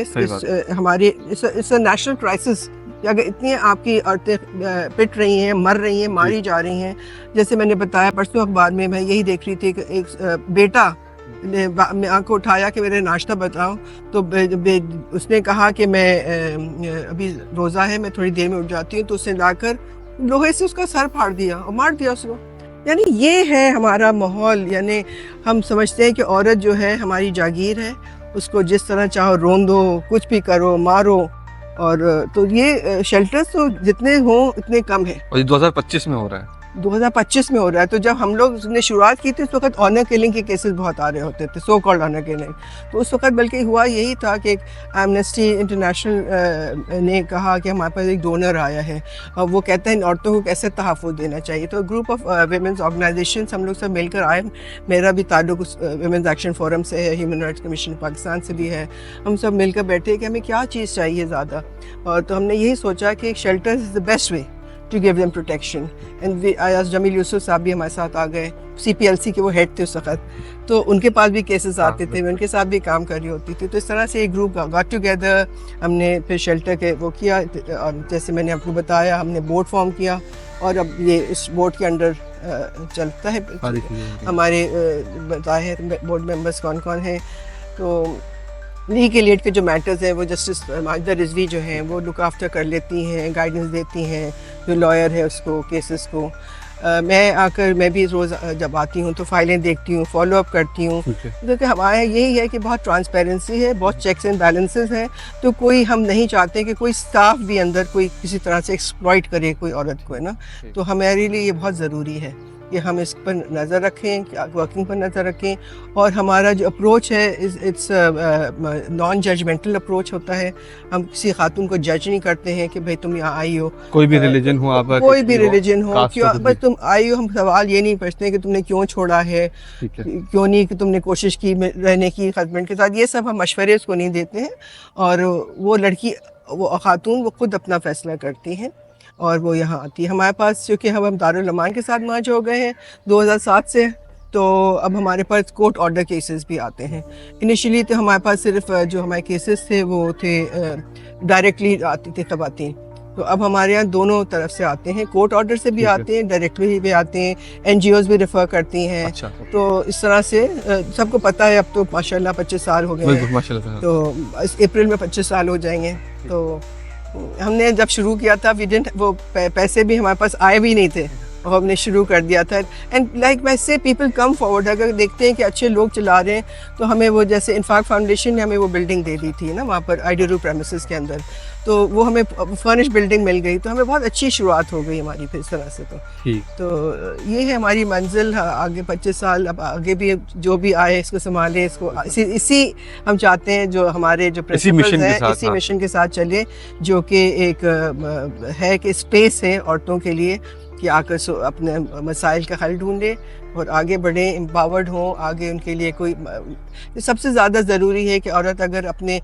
हमारे इट्स अ नेशनल क्राइसिस। अगर इतनी आपकी औरतें पिट रही हैं, मर रही हैं, मारी जा रही हैं, जैसे मैंने बताया परसों अखबार में मैं यही देख रही थी कि एक बेटा ने आँख को उठाया कि मेरे नाश्ता बताओ, तो उसने कहा कि मैं अभी रोज़ा है, मैं थोड़ी देर में उठ जाती हूँ, तो उसने लाकर लोहे से उसका सर फाड़ दिया और मार दिया उसको। यानी ये है हमारा माहौल। यानी हम समझते हैं कि औरत जो है हमारी जागीर है, उसको जिस तरह चाहो रोन दो, कुछ भी करो, मारो, और तो ये शेल्टर्स तो जितने हों उतने कम है। और ये 2025 में हो रहा है। 2025 में हो रहा है। तो जब हम लोग ने शुरुआत की थी उस वक्त ऑनर किलिंग के केसेस बहुत आ रहे होते थे, सो कॉल्ड ऑनर किलिंग। तो उस वक्त बल्कि हुआ यही था कि एमनेस्टी इंटरनेशनल ने कहा कि हमारे पास एक डोनर आया है और वो कहते हैं इन औरतों को कैसे तहफ़्फ़ुज़ देना चाहिए। तो ग्रुप ऑफ वुमेन्स ऑर्गेनाइजेशंस हम लोग सब मिलकर आए। मेरा भी ताल्लुक वुमेन्स एक्शन फोरम से है, ह्यूमन राइट्स कमीशन पाकिस्तान से भी है। हम सब मिलकर बैठे कि हमें क्या चीज़ चाहिए ज़्यादा, और तो हमने यही सोचा कि shelter is the best way to give them protection. And Jamil Yusuf साहब भी हमारे साथ आ गए, CPLC के वो हेड थे उस वक्त, तो उनके पास भी केसेस आते थे, मैं उनके साथ भी काम कर रही होती थी। तो इस तरह से एक ग्रुप गॉट टुगेदर, हमने फिर शेल्टर के वो किया, और जैसे मैंने आपको बताया हमने बोर्ड फॉर्म किया, और अब ये इस बोर्ड के अंडर चलता है। हमारे बताए बोर्ड मेंबर्स कौन कौन हैं। तो लीगल के जो मैटर्स हैं वो जस्टिस माजिदा रिजवी जो हैं वो लुक आफ्टर कर लेती हैं, गाइडेंस देती हैं, जो लॉयर है उसको, केसेस को। मैं भी रोज़ जब आती हूँ तो फाइलें देखती हूँ, फॉलो अप करती हूँ, क्योंकि हमारा यही है कि बहुत ट्रांसपेरेंसी है, बहुत चेक्स एंड बैलेंसेस हैं। तो कोई हम नहीं चाहते कि कोई स्टाफ भी अंदर कोई किसी तरह से एक्सप्लॉइट करे कोई औरत को, है ना। तो हमारे लिए ये बहुत ज़रूरी है कि हम इस पर नज़र रखें, वर्किंग पर नज़र रखें। और हमारा जो अप्रोच है इट्स नॉन जजमेंटल अप्रोच होता है। हम किसी खातून को जज नहीं करते हैं कि भाई तुम यहाँ आई हो, कोई भी रिलीजन हो, आप कोई भी रिलीजन हो, क्यों बस तुम आई हो। हम सवाल ये नहीं पूछते कि तुमने क्यों छोड़ा है, क्यों नहीं कि तुमने कोशिश की रहने की हस्बैंड के साथ, ये सब हम मशवरे उसको नहीं देते हैं। और वो लड़की, वो खातून वो खुद अपना फैसला करती हैं और वो यहाँ आती है हमारे पास। क्योंकि हम दारुल अमान के साथ मर्ज हो गए हैं 2007 से, तो अब हमारे पास कोर्ट ऑर्डर केसेस भी आते हैं। इनिशियली तो हमारे पास सिर्फ जो हमारे केसेस थे वो थे डायरेक्टली आती थी ख़वातीन, तो अब हमारे यहाँ दोनों तरफ से आते हैं, कोर्ट ऑर्डर से भी आते हैं, डायरेक्टली भी आते हैं, NGOs भी रेफ़र करती हैं। अच्छा। तो इस तरह से सबको पता है। अब तो माशाल्लाह 25 साल हो गए हैं, तो इस अप्रैल में 25 साल हो जाएंगे। तो हमने जब शुरू किया था वो पैसे भी हमारे पास आए भी नहीं थे, हमने शुरू कर दिया था। एंड लाइक वैसे पीपल कम फॉरवर्ड, अगर देखते हैं कि अच्छे लोग चला रहे हैं तो हमें वो, जैसे इन्फाक फाउंडेशन ने हमें वो बिल्डिंग दे दी थी ना वहाँ पर आइडियरू प्रेमिसेस के अंदर, तो वो हमें फर्निश बिल्डिंग मिल गई, तो हमें बहुत अच्छी शुरुआत हो गई हमारी फिर इस तरह से। तो ये है हमारी मंजिल, आगे 25 साल अब आगे भी जो भी आए इसको संभाले, इसको इसी हम चाहते हैं जो हमारे जो प्रिंसिपल्स हैं इसी मिशन के साथ चले, जो कि एक है कि स्पेस है औरतों के लिए कि आकर अपने मसाइल का हल ढूंढे और आगे बढ़े, एम्पावर्ड हों, आगे उनके लिए कोई, सबसे ज़्यादा ज़रूरी है कि औरत अगर अपने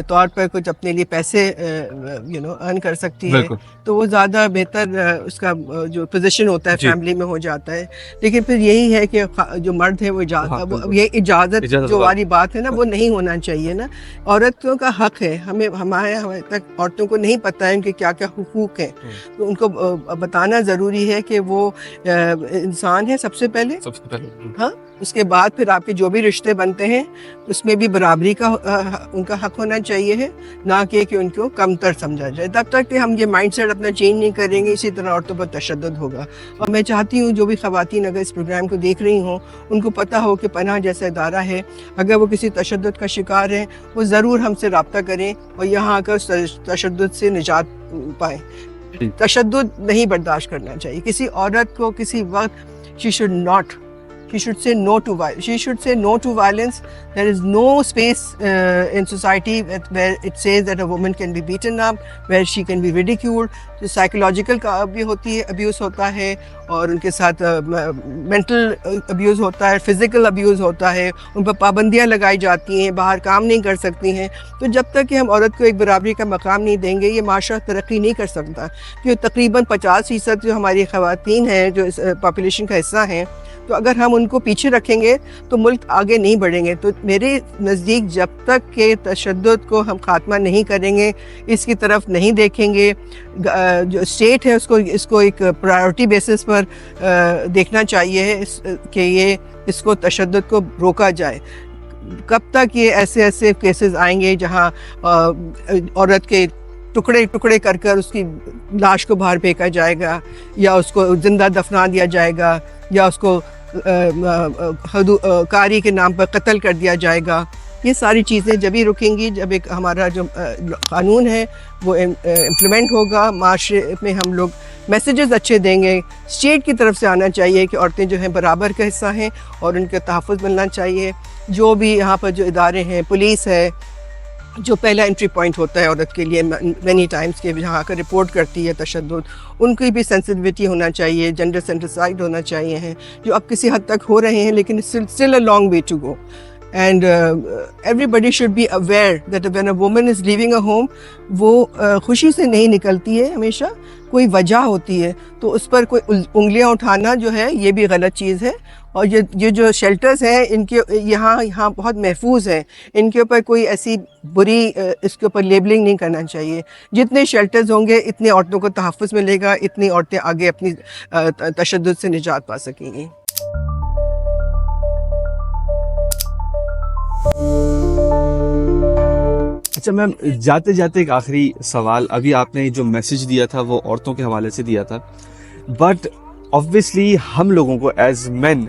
तौर पर कुछ अपने लिए पैसे अर्न कर सकती है तो वो ज़्यादा बेहतर उसका जो पोजीशन होता है फैमिली में हो जाता है। लेकिन फिर यही है कि जो मर्द है वो ये इजाज़त जो वाली बात है ना वो नहीं होना चाहिए ना। औरतों का हक है, हमारे तक औरतों को नहीं पता है उनके क्या क्या हुकूक हैं, तो उनको बताना ज़रूरी है कि वो इंसान है सबसे पहले। हाँ, उसके बाद फिर आपके जो भी रिश्ते बनते हैं उसमें भी बराबरी का उनका हक होना चाहिए है, ना कि उनको कमतर समझा जाए। तब तक कि हम ये माइंडसेट अपना चेंज नहीं करेंगे इसी तरह औरतों पर तशद्दुद होगा। और मैं चाहती हूँ जो भी ख़वातीन अगर इस प्रोग्राम को देख रही हों उनको पता हो कि पनाह जैसा इदारा है, अगर वो किसी तशद्दुद का शिकार है वो ज़रूर हमसे रब्ता करें और यहाँ आकर तशद्दुद से निजात पाएँ। तशद्दुद नहीं बर्दाश्त करना चाहिए किसी औरत को किसी वक्त। She should say no to violence. She should say no to violence. There is no space in society where it says that a woman can be beaten up, where she can be ridiculed. तो साइकोलॉजिकल का भी होती है, अब्यूज़ होता है, और उनके साथ मेंटल अब्यूज़ होता है, फिज़िकल अब्यूज़ होता है, उन पर पाबंदियाँ लगाई जाती हैं, बाहर काम नहीं कर सकती हैं। तो जब तक कि हम औरत को एक बराबरी का मकाम नहीं देंगे ये माशरा तरक्की नहीं कर सकता। क्योंकि तकरीबन 50% जो हमारी ख़वातीन हैं जो इस पॉपुलेशन का हिस्सा हैं, तो अगर हम उनको पीछे रखेंगे तो मुल्क आगे नहीं बढ़ेंगे। तो मेरे नज़दीक जब तक के तशद्दुद को हम ख़ात्मा नहीं करेंगे, इसकी तरफ नहीं देखेंगे, जो स्टेट है इसको एक प्रायोरिटी बेसिस पर देखना चाहिए कि ये इसको तशद्दुद को रोका जाए। कब तक ये ऐसे केसेस आएंगे जहाँ औरत के टुकड़े टुकड़े कर उसकी लाश को बाहर फेंका जाएगा, या उसको ज़िंदा दफना दिया जाएगा, या उसको कारी के नाम पर कत्ल कर दिया जाएगा। ये सारी चीज़ें जब ही रुकेंगी जब एक हमारा जो कानून है वो इम्प्लीमेंट होगा, माशरे में हम लोग मैसेजेस अच्छे देंगे। स्टेट की तरफ से आना चाहिए कि औरतें जो हैं बराबर का हिस्सा हैं और उनके तहफ़्फ़ुज़ मिलना चाहिए। जो भी यहाँ पर जो इदारे हैं, पुलिस है जो पहला एंट्री पॉइंट होता है औरत के लिए मैनी टाइम्स के जहाँ आकर रिपोर्ट करती है तशद्दुद, उनकी भी सेंसिटिविटी होना चाहिए, जेंडर सेंसिटाइज्ड होना चाहिए हैं, जो अब किसी हद तक हो रहे हैं लेकिन still a long way to go. And everybody should be aware that when a woman is leaving a home, वो खुशी से नहीं निकलती है, हमेशा कोई वजह होती है, तो उस पर कोई उंगलियां उठाना जो है ये भी गलत चीज़ है। और ये जो शेल्टर्स हैं इनके यहाँ बहुत महफूज है, इनके ऊपर कोई ऐसी बुरी इसके ऊपर लेबलिंग नहीं करना चाहिए। जितने शेल्टर्स होंगे इतने औरतों को तहफ़्फ़ुज़ मिलेगा, इतनी औरतें आगे अपनी तशद्दुद से निजात पा सकेंगी। अच्छा मैम, जाते जाते एक आखिरी सवाल, अभी आपने जो मैसेज दिया था वो औरतों के हवाले से दिया था, बट ऑब्वियसली हम लोगों को एज मेन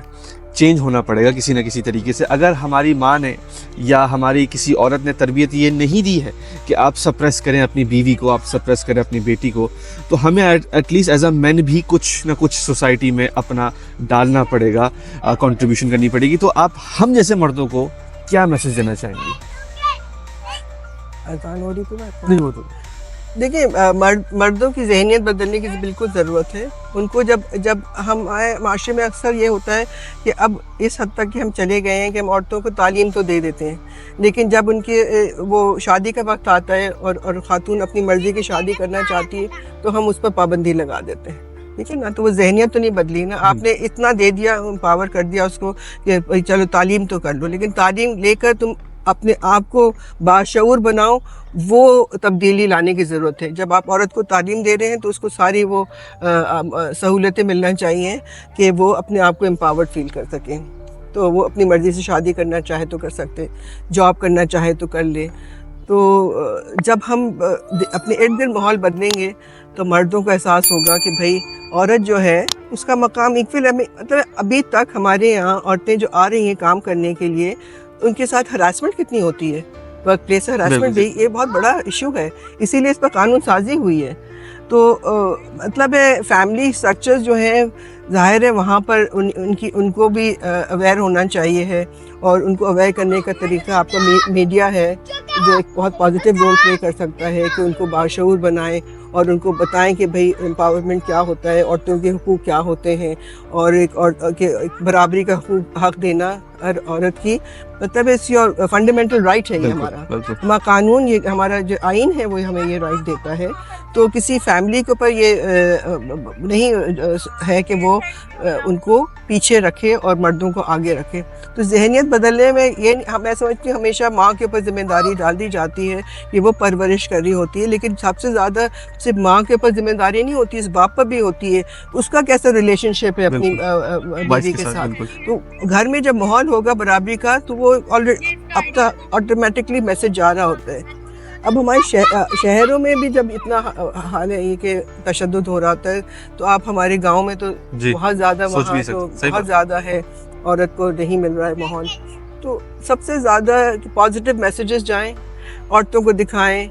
चेंज होना पड़ेगा किसी न किसी तरीके से। अगर हमारी माँ ने या हमारी किसी औरत ने तरबियत ये नहीं दी है कि आप सप्रेस करें अपनी बीवी को, आप सप्रेस करें अपनी बेटी को, तो हमें एटलीस्ट एज अ मैन भी कुछ ना कुछ सोसाइटी में अपना डालना पड़ेगा, कंट्रीब्यूशन करनी पड़ेगी। तो आप हम जैसे मर्दों को क्या मैसेज देना चाहेंगे? नहीं हो तो देखिए, मर्दों की जहनियत बदलने की बिल्कुल ज़रूरत है। उनको जब हम आए माशरे में अक्सर ये होता है कि अब इस हद तक कि हम चले गए हैं कि हम औरतों को तालीम तो दे देते हैं, लेकिन जब उनकी वो शादी का वक्त आता है और ख़ातून अपनी मर्ज़ी की शादी करना चाहती है तो हम उस पर पाबंदी लगा देते हैं। ठीक है ना, तो वो जहनियत तो नहीं बदली ना। आपने इतना दे दिया, पावर कर दिया उसको कि चलो तालीम तो कर लो, लेकिन तालीम लेकर तुम अपने आप को बाशऊर बनाओ, वो तब्दीली लाने की ज़रूरत है। जब आप औरत को तालीम दे रहे हैं तो उसको सारी वो सहूलतें मिलना चाहिए कि वो अपने आप को एम्पावर्ड फील कर सकें। तो वो अपनी मर्ज़ी से शादी करना चाहे तो कर सकते, जॉब करना चाहे तो कर ले। तो जब हम अपने इर्द गिर्द माहौल बदलेंगे तो मर्दों को एहसास होगा कि भाई औरत जो है उसका मकाम इक्वल है। मतलब अभी तक हमारे यहाँ औरतें जो आ रही हैं काम करने के लिए, उनके साथ हरासमेंट कितनी होती है, वर्क प्लेस हरासमेंट भी, ये बहुत बड़ा इशू है, इसीलिए इस पर कानून साजी हुई है। तो मतलब है फैमिली स्ट्रक्चर्स जो हैं, ज़ाहिर है वहाँ पर उनको भी अवेयर होना चाहिए है, और उनको अवेयर करने का तरीका आपका मीडिया है जो एक बहुत पॉजिटिव रोल प्ले कर सकता है कि उनको बाशऊर बनाए और उनको बताएं कि भाई एम्पावरमेंट क्या होता है, औरतों के हुकूक क्या होते हैं, और एक बराबरी का हक देना हर औरत की, मतलब इट्स योर फंडामेंटल राइट है। ये हमारा कानून, ये हमारा जो आइन है वो हमें ये राइट देता है। तो किसी फैमिली के ऊपर ये नहीं है कि वो उनको पीछे रखे और मर्दों को आगे रखे। तो जहनियत बदलने में ये मैं समझती हूँ हमेशा माँ के ऊपर जिम्मेदारी डाल दी जाती है कि वो परवरिश कर रही होती है, लेकिन सबसे ज़्यादा सिर्फ माँ के ऊपर जिम्मेदारी नहीं होती, इस बाप पर भी होती है, उसका कैसा रिलेशनशिप है अपनी बीवी के साथ। तो घर में जब माहौल होगा बराबरी का, तो वो ऑलरेडी अब तक ऑटोमेटिकली मैसेज जा रहा होता है। अब हमारे शहरों में भी जब इतना हाल है ये कि तशद्दुद हो रहा होता है, तो आप हमारे गांव में तो बहुत ज़्यादा, वहाँ तो बहुत ज़्यादा है, औरत को नहीं मिल रहा है माहौल। तो सबसे ज़्यादा पॉजिटिव मैसेजेस जाएं, औरतों को दिखाएं।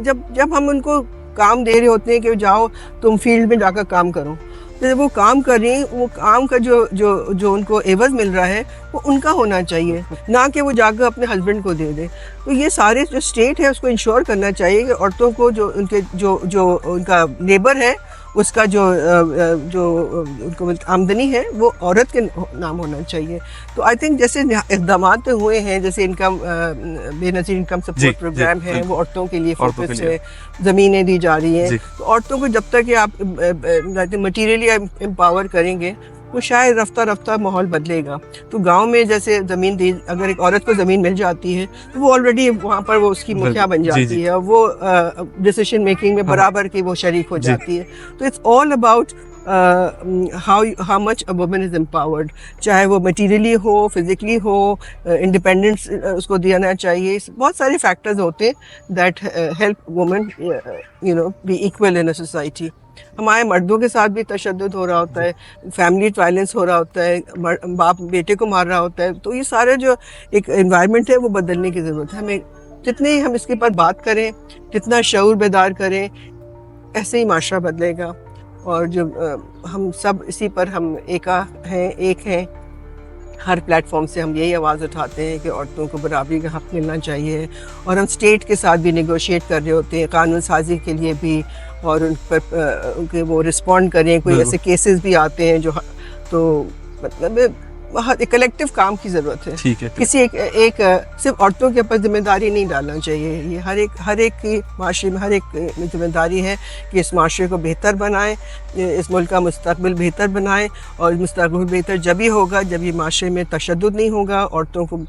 जब हम उनको काम दे रहे होते हैं कि जाओ तुम फील्ड में जाकर काम करो, तो जब वो काम कर रही हैं, वो काम का जो उनको एवज मिल रहा है वो उनका होना चाहिए, ना कि वो जाकर अपने हस्बैंड को दे दे। तो ये सारे जो स्टेट है उसको इंश्योर करना चाहिए कि औरतों को जो उनका लेबर है उसका जो उनको आमदनी है वो औरत के नाम होना चाहिए। तो आई थिंक जैसे इक़दाम तो हुए हैं, जैसे income Benazir income support programme है वो औरतों के लिए फोकस है, ज़मीनें दी जा रही हैं। तो औरतों को जब तक आप मटीरियली एम्पावर करेंगे वो शायद रफ्ता रफ्ता माहौल बदलेगा। तो गांव में जैसे ज़मीन दी, अगर एक औरत को ज़मीन मिल जाती है तो वो ऑलरेडी वहाँ पर वो उसकी मुखिया बन जाती है, और वो डिसीजन मेकिंग में बराबर की वो शरीक हो जाती है। तो it's all about how much a woman is empowered, चाहे वो मटीरियली हो, फिजिकली हो, इंडिपेंडेंस उसको देना चाहिए। बहुत सारे फैक्टर्स होते हैं that help women be equal in a society. हमारे मर्दों के साथ भी तशद्दुद हो रहा होता है, फैमिली वायलेंस हो रहा होता है, बाप बेटे को मार रहा होता है। तो ये सारे जो एक एनवायरनमेंट है वो बदलने की ज़रूरत है। हमें जितने हम इसके ऊपर बात करें, जितना शऊर बेदार करें, ऐसे ही माशरा बदलेगा। और जो हम सब इसी पर हम एक हैं, हर प्लेटफॉर्म से हम यही आवाज़ उठाते हैं कि औरतों को बराबरी का हक़ मिलना चाहिए। और हम स्टेट के साथ भी नेगोशिएट कर रहे होते हैं कानून साजी के लिए भी, और उन पर उनके वो रिस्पॉन्ड करें। कोई ऐसे केसेस भी आते हैं जो, तो मतलब एक कलेक्टिव काम की ज़रूरत है। ठीक है, किसी एक सिर्फ औरतों के ऊपर जिम्मेदारी नहीं डालना चाहिए। ये हर एक की माशरे में हर एक जिम्मेदारी है कि इस माशरे को बेहतर बनाएं, इस मुल्क का मुस्तकबिल बेहतर बनाएं। और मुस्तकबिल बेहतर जब ही होगा जब ये माशरे में तशद्दुद नहीं होगा, औरतों को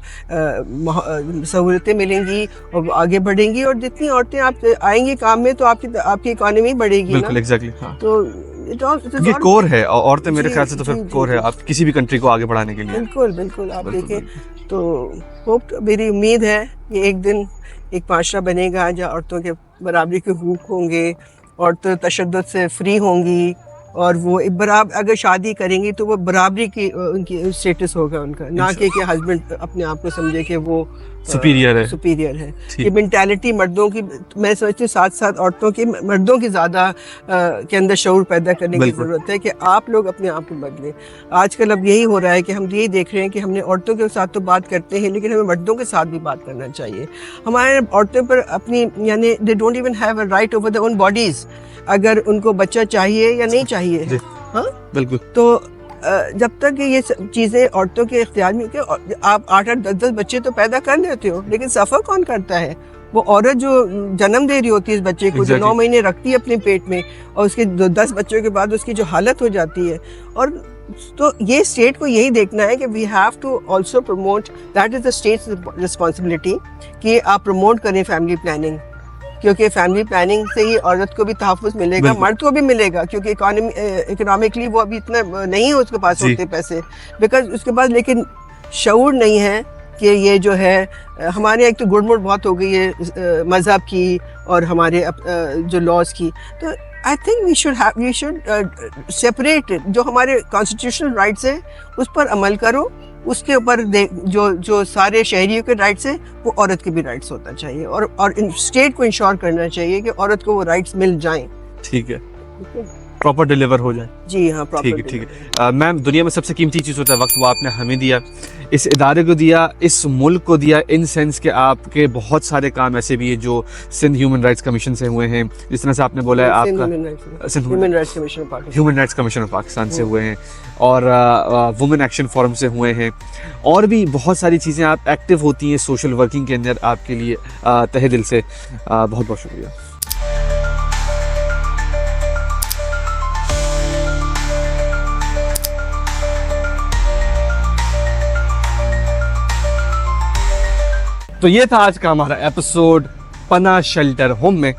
सहूलतें मिलेंगी और आगे बढ़ेंगी। और जितनी औरतें आप आएंगी काम में तो आपकी इकॉनमी बढ़ेगी ना। एग्जैक्टली, हाँ। तो ये कोर है, औरतें मेरे ख्याल से तो फिर कोर है आप किसी भी कंट्री को आगे बढ़ाने के लिए। बिल्कुल आप देखें तो मेरी उम्मीद है कि एक दिन एक माशरा बनेगा जहाँ औरतों के बराबरी के हुकूक होंगे, औरतें तशद्दुद से फ्री होंगी, और वो बराबर अगर शादी करेंगी तो वो बराबरी की उनकी स्टेटस होगा उनका, ना कि हस्बैंड अपने आप को समझे कि वो सुपीरियर है। ये मेंटालिटी मर्दों की, मैं समझती हूँ साथ साथ औरतों की, मर्दों की ज़्यादा के अंदर शऊर पैदा करने की ज़रूरत है कि आप लोग अपने आप को बदलें। आजकल अब यही हो रहा है कि हम यही देख रहे हैं कि हमने औरतों के साथ तो बात करते हैं, लेकिन हमें मर्दों के साथ भी बात करना चाहिए। हमारे औरतों पर अपनी यानी they don't even have a right over their own bodies, अगर उनको बच्चा चाहिए या नहीं चाहिए। हाँ बिल्कुल। तो जब तक ये चीज़ें औरतों के इख्तियार में, आप 8-8, 10-10 बच्चे तो पैदा कर लेते हो, लेकिन सफ़र कौन करता है? वो औरत जो जन्म दे रही होती है इस बच्चे को, जो 9 महीने रखती है अपने पेट में, और उसके 10 बच्चों के बाद उसकी जो हालत हो जाती है। और तो ये स्टेट को यही देखना है कि we have to also promote, that is the state's responsibility कि आप प्रमोट करें फैमिली प्लानिंग, क्योंकि फैमिली प्लानिंग से ही औरत को भी तहफ़्फ़ुज़ मिलेगा, मर्द को भी मिलेगा, क्योंकि इकोनॉमिकली वो अभी इतना नहीं है उसके पास होते पैसे, बिकॉज उसके पास लेकिन शऊर नहीं है कि ये जो है हमारे एक तो गुड़मुड़ बहुत हो गई है मज़हब की और हमारे जो लॉज की। तो I think we should separate it. जो हमारे कॉन्स्टिट्यूशनल राइट्स है उस पर अमल करो, उसके ऊपर जो सारे शहरियों के राइट्स हैं वो औरत के भी राइट्स होता चाहिए, और स्टेट को इंश्योर करना चाहिए कि औरत को वो राइट्स मिल जाएं। ठीक है, प्रॉपर डिलीवर हो जाए। जी हाँ, प्रॉपर। ठीक है। मैम, दुनिया में सबसे कीमती चीज़ होता है वक्त, वो आपने हमें दिया, इस इदारे को दिया, इस मुल्क को दिया, इन सेंस के आपके बहुत सारे काम ऐसे भी है जो सिंध ह्यूमन राइट्स कमीशन से हुए हैं, जिस तरह से आपने बोला है आपका human rights commission of Pakistan से हुए हैं, और वुमेन एक्शन फोरम से हुए हैं, और भी बहुत सारी चीज़ें आप एक्टिव होती हैं सोशल वर्किंग के अंदर। आपके लिए तहे दिल से बहुत बहुत शुक्रिया। तो ये था आज का हमारा एपिसोड पना शेल्टर होम में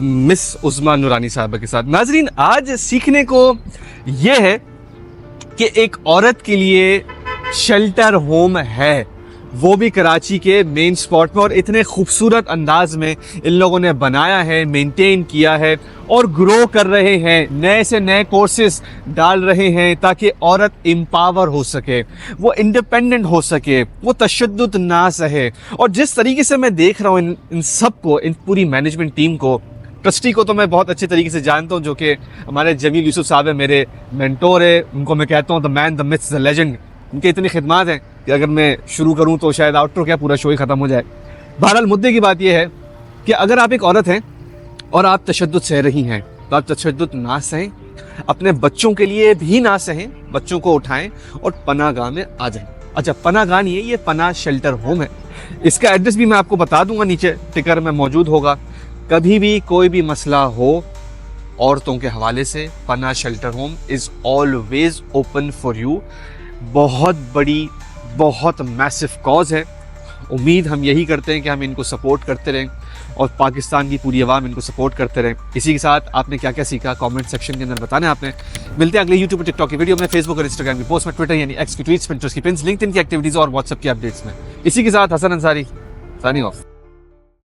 मिस उज़मा नूरानी साहबा के साथ। नाजरीन, आज सीखने को ये है कि एक औरत के लिए शेल्टर होम है, वो भी कराची के मेन स्पॉट में, और इतने खूबसूरत अंदाज में इन लोगों ने बनाया है, मेंटेन किया है और ग्रो कर रहे हैं, नए से नए कोर्सेज डाल रहे हैं ताकि औरत एम्पावर हो सके, वो इंडिपेंडेंट हो सके, वो तशद्दुद ना सहे। और जिस तरीके से मैं देख रहा हूँ इन सबको, इन पूरी मैनेजमेंट टीम को, ट्रस्टी को तो मैं बहुत अच्छे तरीके से जानता हूँ, जो कि हमारे जमील यूसुफ साहब है, मेरे मेंटोर है, उनको मैं कहता हूँ the man, the myth, the legend. उनके इतनी खिदमात हैं कि अगर मैं शुरू करूं तो शायद आउटरो क्या पूरा शो ही ख़त्म हो जाए। बहरहाल, मुद्दे की बात यह है कि अगर आप एक औरत हैं और आप तशद्दुद सह रही हैं तो आप तशद्दुद ना सहें, अपने बच्चों के लिए भी ना सहें, बच्चों को उठाएं और पनाह गाह में आ जाएं। अच्छा, पनाह गाह नहीं है, ये पनाह शेल्टर होम है। इसका एड्रेस भी मैं आपको बता दूंगा, नीचे टिकर में मौजूद होगा। कभी भी कोई भी मसला हो औरतों के हवाले से, पनाह shelter home is always open for you. बहुत बड़ी, बहुत मैसिव कॉज है। उम्मीद हम यही करते हैं कि हम इनको सपोर्ट करते रहें और पाकिस्तान की पूरी आवाम इनको सपोर्ट करते रहें। इसी के साथ आपने क्या क्या सीखा कमेंट सेक्शन के अंदर बताना आपने। मिलते हैं अगले यूट्यूब और टिकटॉक की वीडियो में, फेसबुक और इंस्टाग्राम की पोस्ट में, ट्विटर यानी एक्स की ट्वीट्स, पिंटरेस्ट की पिन्स, लिंक्डइन की एक्टिविटीज़ और व्हाट्सएप की अपडेट्स में। इसी के साथ हसन अंसारी साइनिंग ऑफ।